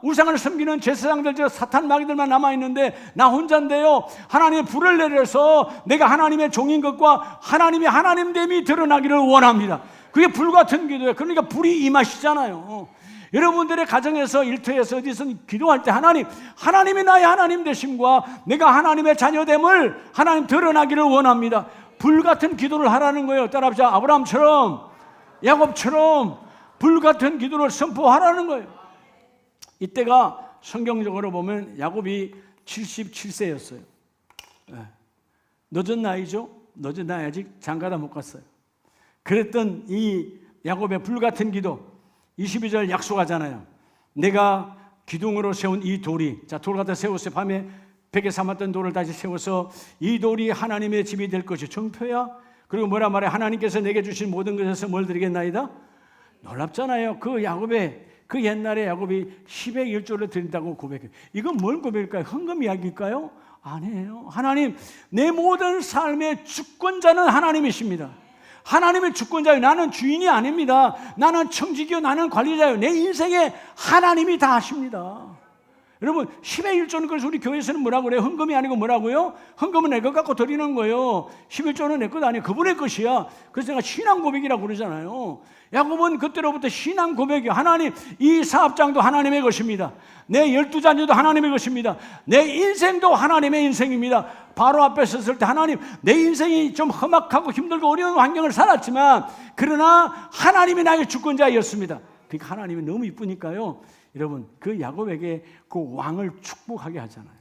우상을 섬기는 제사장들 저 사탄 마귀들만 남아있는데 나 혼자인데요. 하나님의 불을 내려서 내가 하나님의 종인 것과 하나님의 하나님됨이 드러나기를 원합니다. 그게 불같은 기도예요. 그러니까 불이 임하시잖아요. 여러분들의 가정에서 일터에서 어디서 기도할 때 하나님이 나의 하나님 되심과 내가 하나님의 자녀됨을 하나님 드러나기를 원합니다. 불같은 기도를 하라는 거예요. 따라합시다. 아브라함처럼 야곱처럼 불같은 기도를 선포하라는 거예요. 이때가 성경적으로 보면 야곱이 77세였어요. 늦은 나이죠. 늦은 나이 아직 장가다 못 갔어요. 그랬던 이 야곱의 불같은 기도 22절 약속하잖아요. 내가 기둥으로 세운 이 돌이 돌 갖다 세웠어요. 밤에 벽에 삼았던 돌을 다시 세워서 이 돌이 하나님의 집이 될 것이 정표야. 그리고 뭐라 말해? 하나님께서 내게 주신 모든 것에서 뭘 드리겠나이다? 놀랍잖아요. 그 야곱의 그 옛날에 야곱이 10의 1조를 드린다고 고백해요. 이건 뭘 고백일까요? 헌금 이야기일까요? 아니에요. 하나님 내 모든 삶의 주권자는 하나님이십니다. 하나님의 주권자예요. 나는 주인이 아닙니다. 나는 청지기요, 나는 관리자예요. 내 인생에 하나님이 다 하십니다. 여러분 10의 1조는 그래서 우리 교회에서는 뭐라고 그래요? 헌금이 아니고 뭐라고요? 헌금은 내 것 갖고 드리는 거예요. 11조는 내 것 아니에요. 그분의 것이야. 그래서 내가 신앙 고백이라고 그러잖아요. 야곱은 그때로부터 신앙 고백이요. 하나님 이 사업장도 하나님의 것입니다. 내 12자녀도 하나님의 것입니다. 내 인생도 하나님의 인생입니다. 바로 앞에 섰을 때 하나님 내 인생이 좀 험악하고 힘들고 어려운 환경을 살았지만 그러나 하나님이 나의 주권자였습니다. 그러니까 하나님이 너무 이쁘니까요. 여러분 그 야곱에게 그 왕을 축복하게 하잖아요.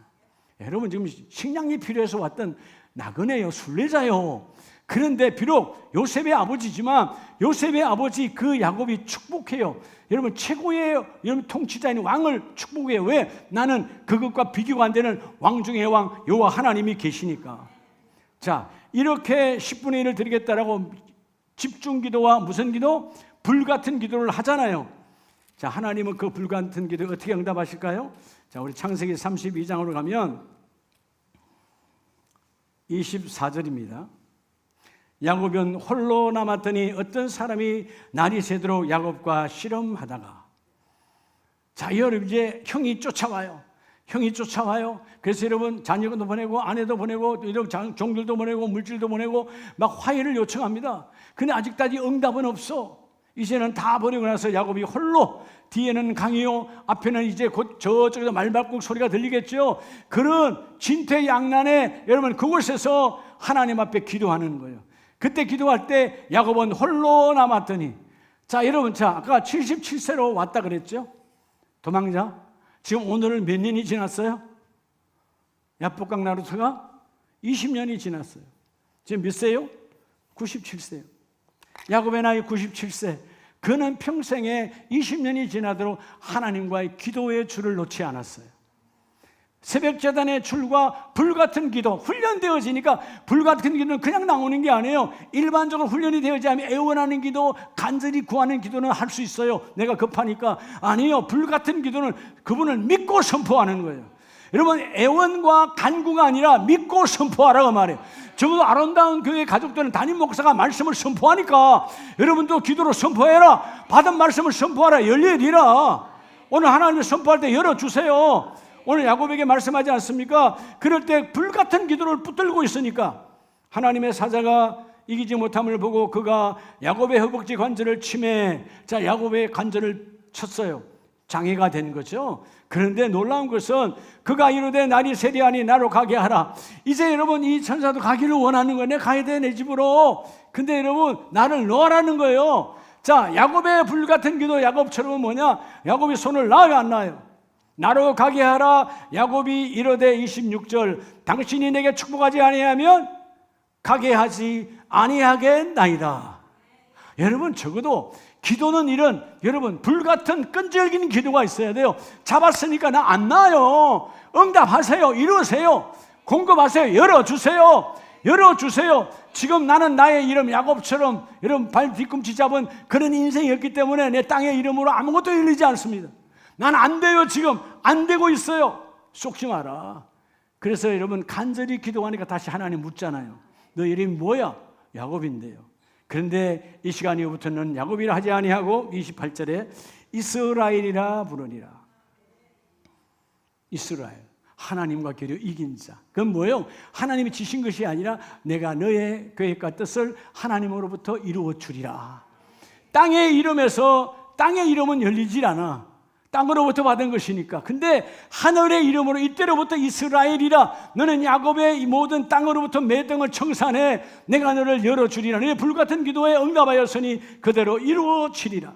여러분 지금 식량이 필요해서 왔던 나그네요. 순례자요. 그런데 비록 요셉의 아버지지만 요셉의 아버지 그 야곱이 축복해요. 여러분 최고의 여러분 통치자인 왕을 축복해요. 왜? 나는 그것과 비교가 안 되는 왕 중의 왕 여호와 하나님이 계시니까. 자 이렇게 10분의 1을 드리겠다라고 집중기도와 무슨 기도? 불같은 기도를 하잖아요. 자, 하나님은 그 불같은 기도에 어떻게 응답하실까요? 자, 우리 창세기 32장으로 가면 24절입니다. 야곱은 홀로 남았더니 어떤 사람이 날이 새도록 야곱과 씨름하다가, 자, 여러분 이제 형이 쫓아와요. 그래서 여러분 자녀도 보내고 아내도 보내고 이런 종들도 보내고 물질도 보내고 막 화해를 요청합니다. 근데 아직까지 응답은 없어. 이제는 다 버리고 나서 야곱이 홀로, 뒤에는 강이요 앞에는 이제 곧 저쪽에서 말발굽 소리가 들리겠죠. 그런 진퇴양난에 여러분 그곳에서 하나님 앞에 기도하는 거예요. 그때 기도할 때 야곱은 홀로 남았더니, 자 여러분, 자 아까 77세로 왔다 그랬죠. 도망자. 지금 오늘은 몇 년이 지났어요? 야복강 나루터가 20년이 지났어요. 지금 몇 세요? 97세요. 야곱의 나이 97세. 그는 평생에 20년이 지나도록 하나님과의 기도의 줄을 놓지 않았어요. 새벽재단의 줄과 불같은 기도, 훈련되어지니까 불같은 기도는 그냥 나오는 게 아니에요. 일반적으로 훈련이 되어지 않으면 애원하는 기도, 간절히 구하는 기도는 할 수 있어요. 내가 급하니까. 아니요, 불같은 기도는 그분을 믿고 선포하는 거예요. 여러분, 애원과 간구가 아니라 믿고 선포하라고 말해요. 적어도 아름다운 교회 가족들은 담임 목사가 말씀을 선포하니까 여러분도 기도로 선포해라. 받은 말씀을 선포하라. 열려리라. 오늘 하나님을 선포할 때 열어주세요. 오늘 야곱에게 말씀하지 않습니까? 그럴 때 불같은 기도를 붙들고 있으니까 하나님의 사자가 이기지 못함을 보고 그가 야곱의 허벅지 관절을 치매, 자 야곱의 관절을 쳤어요. 장애가 된 거죠. 그런데 놀라운 것은 그가 이르되 날이 세리하니 나로 가게 하라. 이제 여러분 이 천사도 가기를 원하는 거네. 가야 돼 내 집으로. 근데 여러분 나를 넣으라는 거예요. 자 야곱의 불같은 기도, 야곱처럼 뭐냐? 야곱이 손을 놔요 안 놔요? 나로 가게 하라. 야곱이 이르되 26절 당신이 내게 축복하지 아니하면 가게 하지 아니하겠나이다. 여러분 적어도 기도는 이런, 여러분 불같은 끈질긴 기도가 있어야 돼요. 잡았으니까 나 안 나요. 응답하세요. 이루세요. 공급하세요. 열어주세요. 지금 나는 나의 이름 야곱처럼 여러분 발 뒤꿈치 잡은 그런 인생이었기 때문에 내 땅의 이름으로 아무것도 열리지 않습니다. 난 안 돼요. 지금 안 되고 있어요. 속지 마라. 그래서 여러분 간절히 기도하니까 다시 하나님 묻잖아요. 너 이름이 뭐야? 야곱인데요. 그런데 이 시간 이후부터는 야곱이라 하지 아니하고 28절에 이스라엘이라 부르니라. 이스라엘, 하나님과 교류 이긴 자. 그건 뭐예요? 하나님이 지신 것이 아니라 내가 너의 계획과 뜻을 하나님으로부터 이루어 주리라. 땅의 이름에서, 땅의 이름은 열리질 않아. 땅으로부터 받은 것이니까. 근데 하늘의 이름으로 이때로부터 이스라엘이라. 너는 야곱의 이 모든 땅으로부터 매 땅을 청산해 내가 너를 열어주리라. 너의 불같은 기도에 응답하였으니 그대로 이루어지리라.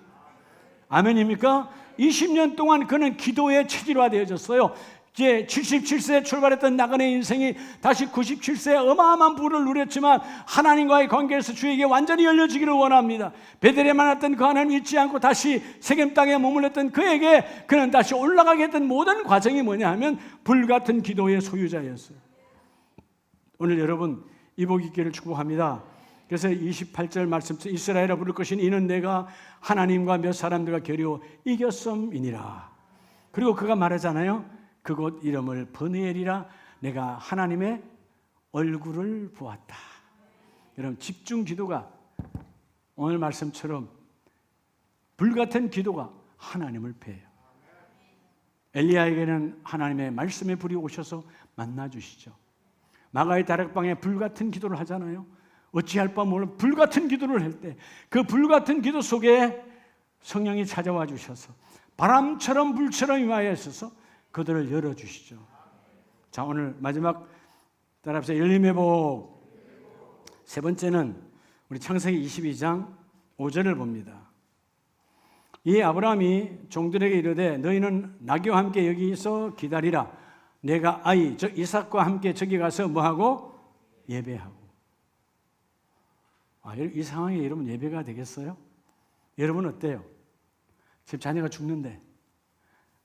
아멘입니까? 20년 동안 그는 기도의 체질화되어졌어요. 이제 77세에 출발했던 나그네 인생이 다시 97세에 어마어마한 부를 누렸지만 하나님과의 관계에서 주에게 완전히 열려지기를 원합니다. 베델에 만났던 그 하나님 잊지 않고 다시 세겜 땅에 머물렀던 그에게 그는 다시 올라가게 했던 모든 과정이 뭐냐 하면 불같은 기도의 소유자였어요. 오늘 여러분 이 복이 있기를 축복합니다. 그래서 28절 말씀, 이스라엘아 부를 것이니 이는 내가 하나님과 몇 사람들과 겨루 이겼음이니라. 그리고 그가 말하잖아요. 그곳 이름을 브니엘이라. 내가 하나님의 얼굴을 보았다. 여러분 집중 기도가 오늘 말씀처럼 불같은 기도가 하나님을 뵈요. 엘리야에게는 하나님의 말씀의 불이 오셔서 만나주시죠. 마가의 다락방에 불같은 기도를 하잖아요. 어찌할 바 몰라 불같은 기도를 할 때 그 불같은 기도 속에 성령이 찾아와 주셔서 바람처럼 불처럼 임하여 있어서 그들을 열어주시죠. 자, 오늘 마지막 따라합시다. 열림의 복. 세 번째는 우리 창세기 22장 5절을 봅니다. 이 아브라함이 종들에게 이르되 너희는 나귀와 함께 여기서 기다리라. 내가 아이 즉 이삭과 함께 저기 가서 뭐하고? 예배하고. 이 상황에 여러분 예배가 되겠어요? 여러분 어때요? 지금 자녀가 죽는데,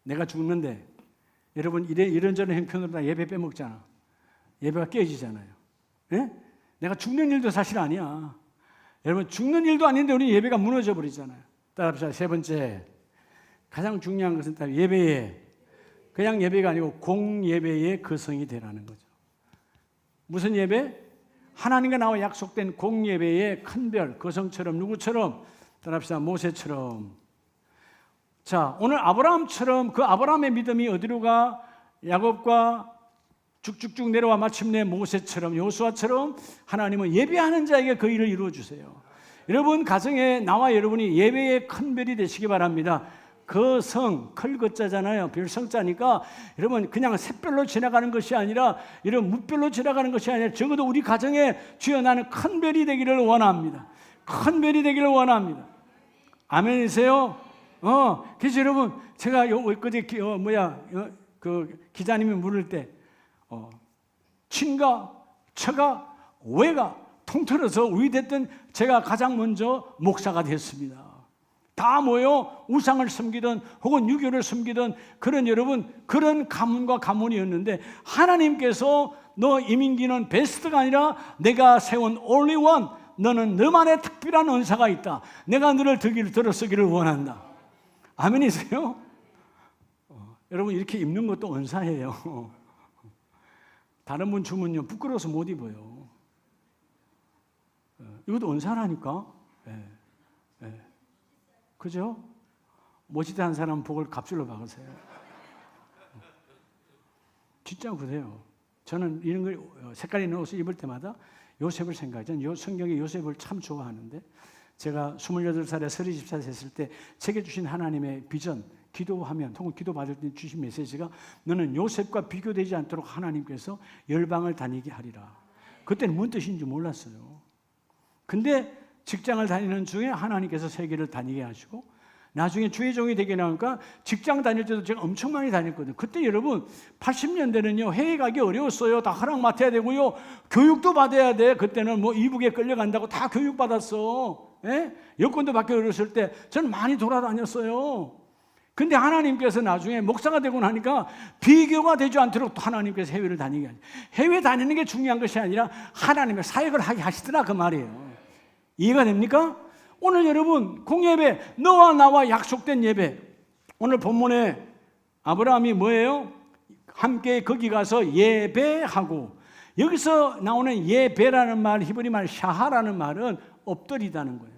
내가 죽는데 여러분 이런저런 형편으로 다 예배 빼먹잖아. 예배가 깨지잖아요. 예? 내가 죽는 일도 사실 아니야. 여러분 죽는 일도 아닌데 우리 예배가 무너져 버리잖아요. 따라합시다. 세 번째, 가장 중요한 것은 다 예배에, 그냥 예배가 아니고 공예배의 거성이 되라는 거죠. 무슨 예배? 하나님과 나와 약속된 공예배의 큰별, 거성처럼, 누구처럼? 따라합시다. 모세처럼. 자, 오늘 아브라함처럼 그 아브라함의 믿음이 어디로 가? 야곱과 쭉쭉쭉 내려와 마침내 모세처럼, 여호수아처럼 하나님은 예배하는 자에게 그 일을 이루어 주세요. 여러분 가정에 나와 여러분이 예배의 큰 별이 되시기 바랍니다. 그 성, 클거자잖아요. 별성자니까 여러분 그냥 샛별로 지나가는 것이 아니라 이런 무별로 지나가는 것이 아니라 적어도 우리 가정에 주여 나는 큰 별이 되기를 원합니다. 큰 별이 되기를 원합니다. 아멘이세요? 그래서 여러분 제가 엊그제 그 기자님이 물을 때 친가, 처가, 외가 통틀어서 우리됐던 제가 가장 먼저 목사가 됐습니다. 다 모여 우상을 섬기던 혹은 유교를 섬기던 그런 여러분 그런 가문과 가문이었는데 하나님께서 너 이민기는 베스트가 아니라 내가 세운 only one, 너는 너만의 특별한 은사가 있다. 내가 너를 들어쓰기를 원한다. 아멘이세요? 여러분 이렇게 입는 것도 은사예요. 다른 분 주면요 부끄러워서 못 입어요. 이것도 은사라니까. 그죠? 멋지다 한 사람은 복을 값줄로 박으세요. 진짜 그래요. 저는 이런 걸 색깔 있는 옷을 입을 때마다 요셉을 생각하죠. 성경에 요셉을 참 좋아하는데 제가 28살에 30살 됐을 때 제게 주신 하나님의 비전, 기도하면 혹은 기도받을 때 주신 메시지가 너는 요셉과 비교되지 않도록 하나님께서 열방을 다니게 하리라. 그때는 뭔 뜻인지 몰랐어요. 근데 직장을 다니는 중에 하나님께서 세계를 다니게 하시고 나중에 주의 종이 되게 나오니까 직장 다닐 때도 제가 엄청 많이 다녔거든요. 그때 여러분 80년대는요 해외 가기 어려웠어요. 다 허락 맡아야 되고요. 교육도 받아야 돼. 그때는 뭐 이북에 끌려간다고 다 교육받았어. 여권도 받기 어려웠을 때 저는 많이 돌아다녔어요. 근데 하나님께서 나중에 목사가 되고 나니까 비교가 되지 않도록 또 하나님께서 해외를 다니게 하죠. 해외 다니는 게 중요한 것이 아니라 하나님의 사역을 하게 하시더라 그 말이에요. 이해가 됩니까? 오늘 여러분 공예배, 너와 나와 약속된 예배. 오늘 본문에 아브라함이 뭐예요? 함께 거기 가서 예배하고, 여기서 나오는 예배라는 말, 히브리 말 샤하라는 말은 엎드리다는 거예요.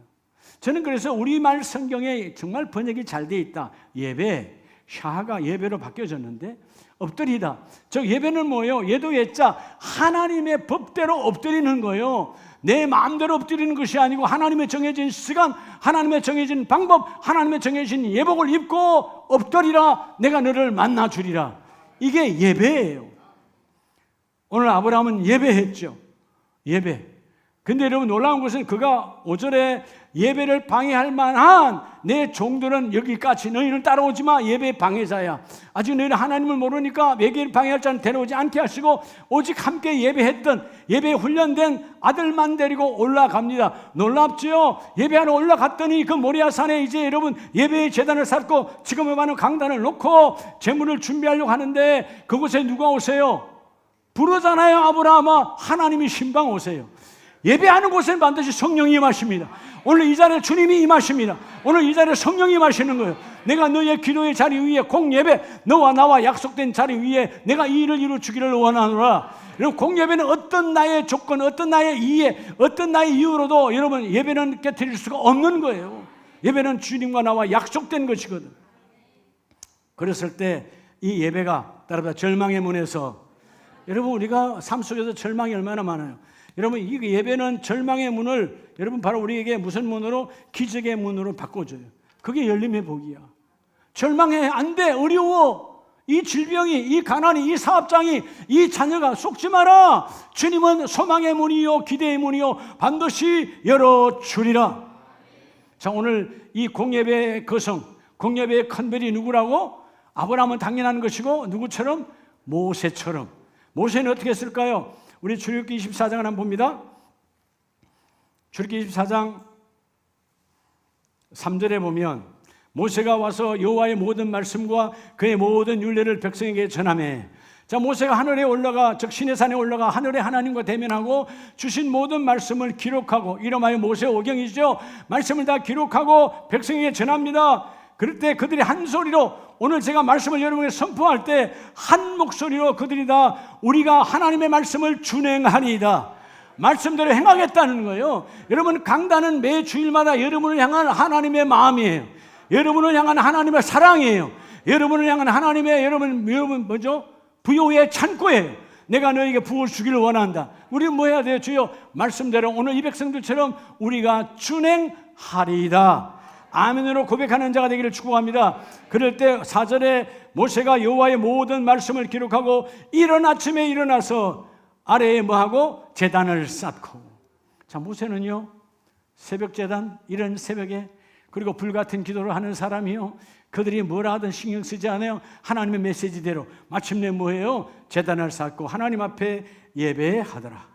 저는 그래서 우리말 성경에 정말 번역이 잘 돼 있다. 예배, 샤하가 예배로 바뀌어졌는데 엎드리다. 저 예배는 뭐예요? 예도 예자, 하나님의 법대로 엎드리는 거예요. 내 마음대로 엎드리는 것이 아니고 하나님의 정해진 시간, 하나님의 정해진 방법, 하나님의 정해진 예복을 입고 엎드리라. 내가 너를 만나 주리라. 이게 예배예요. 오늘 아브라함은 예배했죠. 예배. 근데 여러분 놀라운 것은 그가 5절에 예배를 방해할 만한 내 종들은 여기까지, 너희는 따라오지 마. 예배 방해자야. 아직 너희는 하나님을 모르니까 예배를 방해할 자는 데려오지 않게 하시고 오직 함께 예배했던, 예배에 훈련된 아들만 데리고 올라갑니다. 놀랍지요? 예배하러 올라갔더니 그 모리아산에 이제 여러분 예배의 제단을 쌓고 지금의 많은 강단을 놓고 제물을 준비하려고 하는데 그곳에 누가 오세요? 부르잖아요. 아브라함아, 하나님이 신방 오세요. 예배하는 곳에 반드시 성령이 임하십니다. 오늘 이 자리에 주님이 임하십니다. 오늘 이 자리에 성령이 임하시는 거예요. 내가 너의 기도의 자리 위에 공예배, 너와 나와 약속된 자리 위에 내가 이 일을 이루어주기를 원하노라. 여러분 공예배는 어떤 나의 조건, 어떤 나의 이해, 어떤 나의 이유로도 여러분 예배는 깨트릴 수가 없는 거예요. 예배는 주님과 나와 약속된 것이거든. 그랬을 때 이 예배가 따라서 절망의 문에서, 여러분 우리가 삶 속에서 절망이 얼마나 많아요. 여러분 이 예배는 절망의 문을 여러분 바로 우리에게 무슨 문으로? 기적의 문으로 바꿔줘요. 그게 열림의 복이야. 절망해, 안 돼, 어려워. 이 질병이, 이 가난이, 이 사업장이, 이 자녀가 속지 마라. 주님은 소망의 문이요 기대의 문이요 반드시 열어주리라. 자, 오늘 이 공예배의 거성, 공예배의 큰별이 누구라고? 아브라함은 당연한 것이고 누구처럼? 모세처럼. 모세는 어떻게 했을까요? 우리 출애굽기 24장을 한번 봅니다. 출애굽기 24장 3절에 보면 모세가 와서 여호와의 모든 말씀과 그의 모든 율례를 백성에게 전하매, 자, 모세가 하늘에 올라가, 즉 시내산에 올라가 하늘의 하나님과 대면하고 주신 모든 말씀을 기록하고, 이름하여 모세 오경이죠. 말씀을 다 기록하고 백성에게 전합니다. 그럴 때 그들이 한 소리로, 오늘 제가 말씀을 여러분에게 선포할 때 한 목소리로 그들이 다 우리가 하나님의 말씀을 준행하리이다, 말씀대로 행하겠다는 거예요. 여러분, 강단은 매 주일마다 여러분을 향한 하나님의 마음이에요. 여러분을 향한 하나님의 사랑이에요. 여러분을 향한 하나님의 여러분 뭐죠? 부요의 창고예요. 내가 너에게 부을 주기를 원한다. 우리는 뭐 해야 돼요? 주여, 말씀대로 오늘 이 백성들처럼 우리가 준행하리이다, 아멘으로 고백하는 자가 되기를 축복합니다. 그럴 때 4절에 모세가 여호와의 모든 말씀을 기록하고 이른 아침에 일어나서 아래에 뭐하고? 제단을 쌓고. 자, 모세는요, 새벽 제단, 이런 새벽에, 그리고 불같은 기도를 하는 사람이요, 그들이 뭐라 하든 신경 쓰지 않아요. 하나님의 메시지대로 마침내 뭐예요? 제단을 쌓고 하나님 앞에 예배하더라.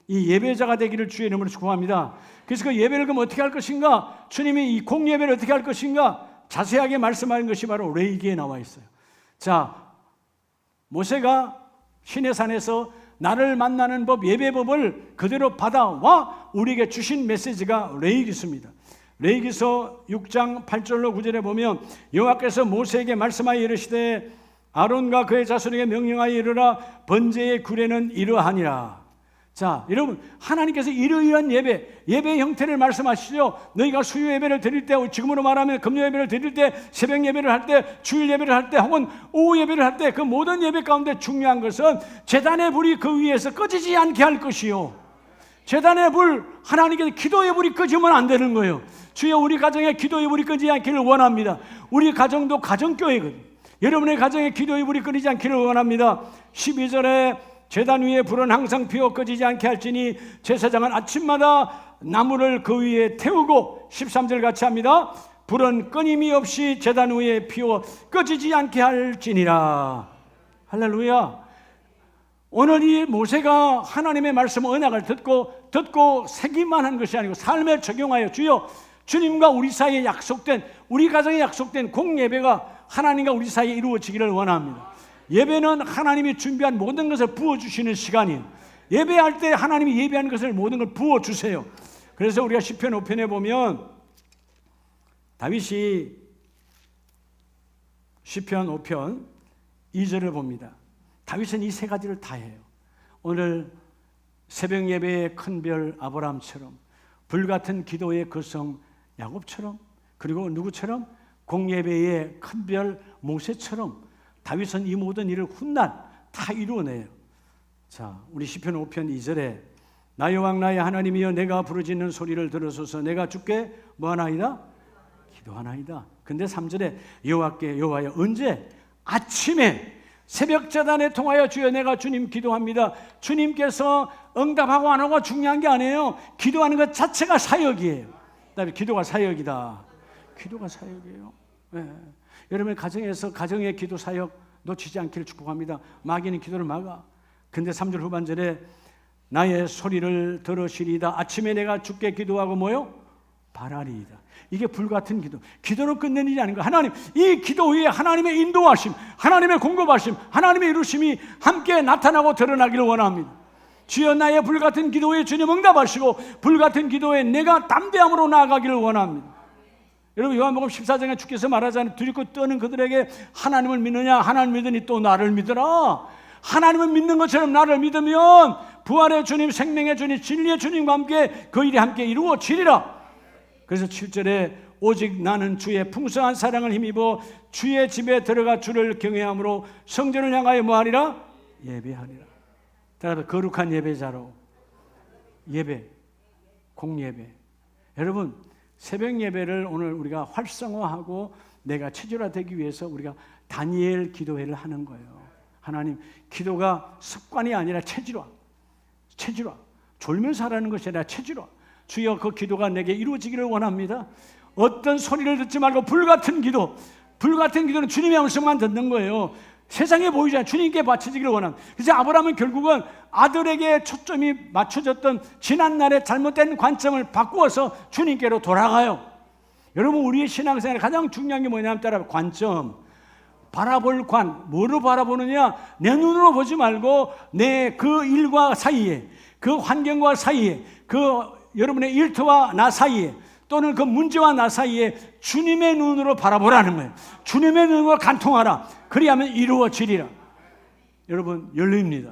이 예배자가 되기를 주의 이름으로 축복합니다. 그래서 그 예배를 그럼 어떻게 할 것인가? 주님이 이 공예배를 어떻게 할 것인가? 자세하게 말씀하는 것이 바로 레위기에 나와 있어요. 자, 모세가 시내산에서 나를 만나는 법, 예배법을 그대로 받아와 우리에게 주신 메시지가 레위기서입니다. 레위기서 6장 8절로 9절에 보면 여호와께서 모세에게 말씀하여 이르시되 아론과 그의 자손에게 명령하여 이르라, 번제의 규례는 이러하니라. 자, 여러분, 하나님께서 이러이러한 예배의 형태를 말씀하시죠. 너희가 수요 예배를 드릴 때, 지금으로 말하면 금요 예배를 드릴 때, 새벽 예배를 할 때, 주일 예배를 할 때, 혹은 오후 예배를 할 때, 그 모든 예배 가운데 중요한 것은 제단의 불이 그 위에서 꺼지지 않게 할 것이요, 제단의 불, 하나님께서 기도의 불이 꺼지면 안 되는 거예요. 주여, 우리 가정에 기도의 불이 꺼지지 않기를 원합니다. 우리 가정도 가정교회거든요. 여러분의 가정에 기도의 불이 꺼지지 않기를 원합니다. 12절에 제단 위에 불은 항상 피워 꺼지지 않게 할지니 제사장은 아침마다 나무를 그 위에 태우고, 13절 같이 합니다. 불은 끊임이 없이 제단 위에 피워 꺼지지 않게 할지니라. 할렐루야. 오늘 이 모세가 하나님의 말씀 언약을 듣고 새기만 한 것이 아니고 삶에 적용하여 주여, 주님과 우리 사이에 약속된, 우리 가정에 약속된 공예배가 하나님과 우리 사이에 이루어지기를 원합니다. 예배는 하나님이 준비한 모든 것을 부어주시는 시간이에요. 예배할 때 하나님이 예배한 것을 모든 걸 부어주세요. 그래서 우리가 시편 5편에 보면 다윗이 시편 5편 2절을 봅니다. 다윗은 이 세 가지를 다 해요. 오늘 새벽 예배의 큰 별 아브라함처럼, 불같은 기도의 거성 야곱처럼, 그리고 누구처럼? 공예배의 큰 별 모세처럼 다윗은 이 모든 일을 훗날 다 이루어내요. 자, 우리 시편 5편 2절에 나 여호와 나의 하나님이여 내가 부르짖는 소리를 들으소서, 내가 주께 뭐하나이다? 기도하나이다. 근데 3절에 여호와여 언제? 아침에 새벽 제단에 통하여 주여 내가 주님 기도합니다. 주님께서 응답하고 안 하고 중요한 게 아니에요. 기도하는 것 자체가 사역이에요. 그다음에 기도가 사역이다. 기도가 사역이에요. 네. 여러분의 가정에서 가정의 기도 사역 놓치지 않기를 축복합니다. 마귀는 기도를 막아. 근데 3절 후반절에 나의 소리를 들으시리이다. 아침에 내가 주께 기도하고 뭐요? 바라리이다. 이게 불같은 기도. 기도로 끝내는 일이 아닌 거예요. 하나님, 이 기도 위에 하나님의 인도하심, 하나님의 공급하심, 하나님의 이루심이 함께 나타나고 드러나기를 원합니다. 주여, 나의 불같은 기도에 주님 응답하시고 불같은 기도에 내가 담대함으로 나아가기를 원합니다. 여러분, 요한복음 14장에 주께서 말하자면 두렵고 떠는 그들에게 하나님을 믿느냐? 하나님 믿으니 또 나를 믿으라. 하나님을 믿는 것처럼 나를 믿으면 부활의 주님, 생명의 주님, 진리의 주님과 함께 그 일이 함께 이루어지리라. 그래서 7절에 오직 나는 주의 풍성한 사랑을 힘입어 주의 집에 들어가 주를 경외함으로 성전을 향하여 뭐하리라? 예배하리라. 따라서 거룩한 예배자로 예배, 공예배. 여러분, 새벽 예배를 오늘 우리가 활성화하고 내가 체질화되기 위해서 우리가 다니엘 기도회를 하는 거예요. 하나님, 기도가 습관이 아니라 체질화. 졸면서 하라는 것이 아니라 체질화. 주여, 그 기도가 내게 이루어지기를 원합니다. 어떤 소리를 듣지 말고 불같은 기도는 주님의 음성만 듣는 거예요. 세상에 보이지 않는 주님께 바쳐지기를 원합니다. 그래서 아브라함은 결국은 아들에게 초점이 맞춰졌던 지난날의 잘못된 관점을 바꾸어서 주님께로 돌아가요. 여러분, 우리의 신앙생활에 가장 중요한 게 뭐냐면 따라 관점, 바라볼 관. 뭐로 바라보느냐? 내 눈으로 보지 말고 내 그 일과 사이에, 그 환경과 사이에, 그 여러분의 일터와 나 사이에 또는 그 문제와 나 사이에 주님의 눈으로 바라보라는 거예요. 주님의 눈으로 간통하라. 그리하면 이루어지리라. 여러분 열립니다.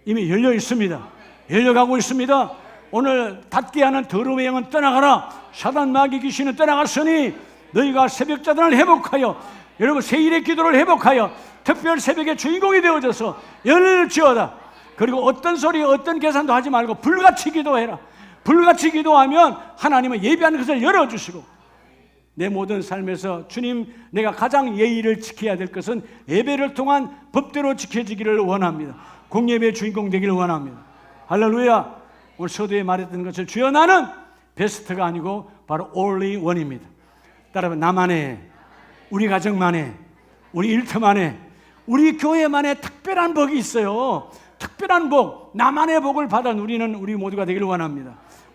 이미 열려 있습니다. 열려가고 있습니다. 오늘 닫게 하는 더러움의 영은 떠나가라. 사단 마귀 귀신은 떠나갔으니 너희가 새벽자단을 회복하여 여러분 세일의 기도를 회복하여 특별 새벽의 주인공이 되어져서 열지어다. 그리고 어떤 소리 어떤 계산도 하지 말고 불같이 기도해라. 불같이 기도하면 하나님은 예비한 것을 열어주시고 내 모든 삶에서 주님 내가 가장 예의를 지켜야 될 것은 예배를 통한 법대로 지켜지기를 원합니다. 공예배의 주인공 되기를 원합니다. 할렐루야. 오늘 서두에 말했던 것을 주여 나는 베스트가 아니고 바로 only one입니다. 따라서 나만의 우리 가정만의 우리 일터만의 우리 교회만의 특별한 복이 있어요. 특별한 복 나만의 복을 받아 누리는 우리 모두가 되기를 원합니다.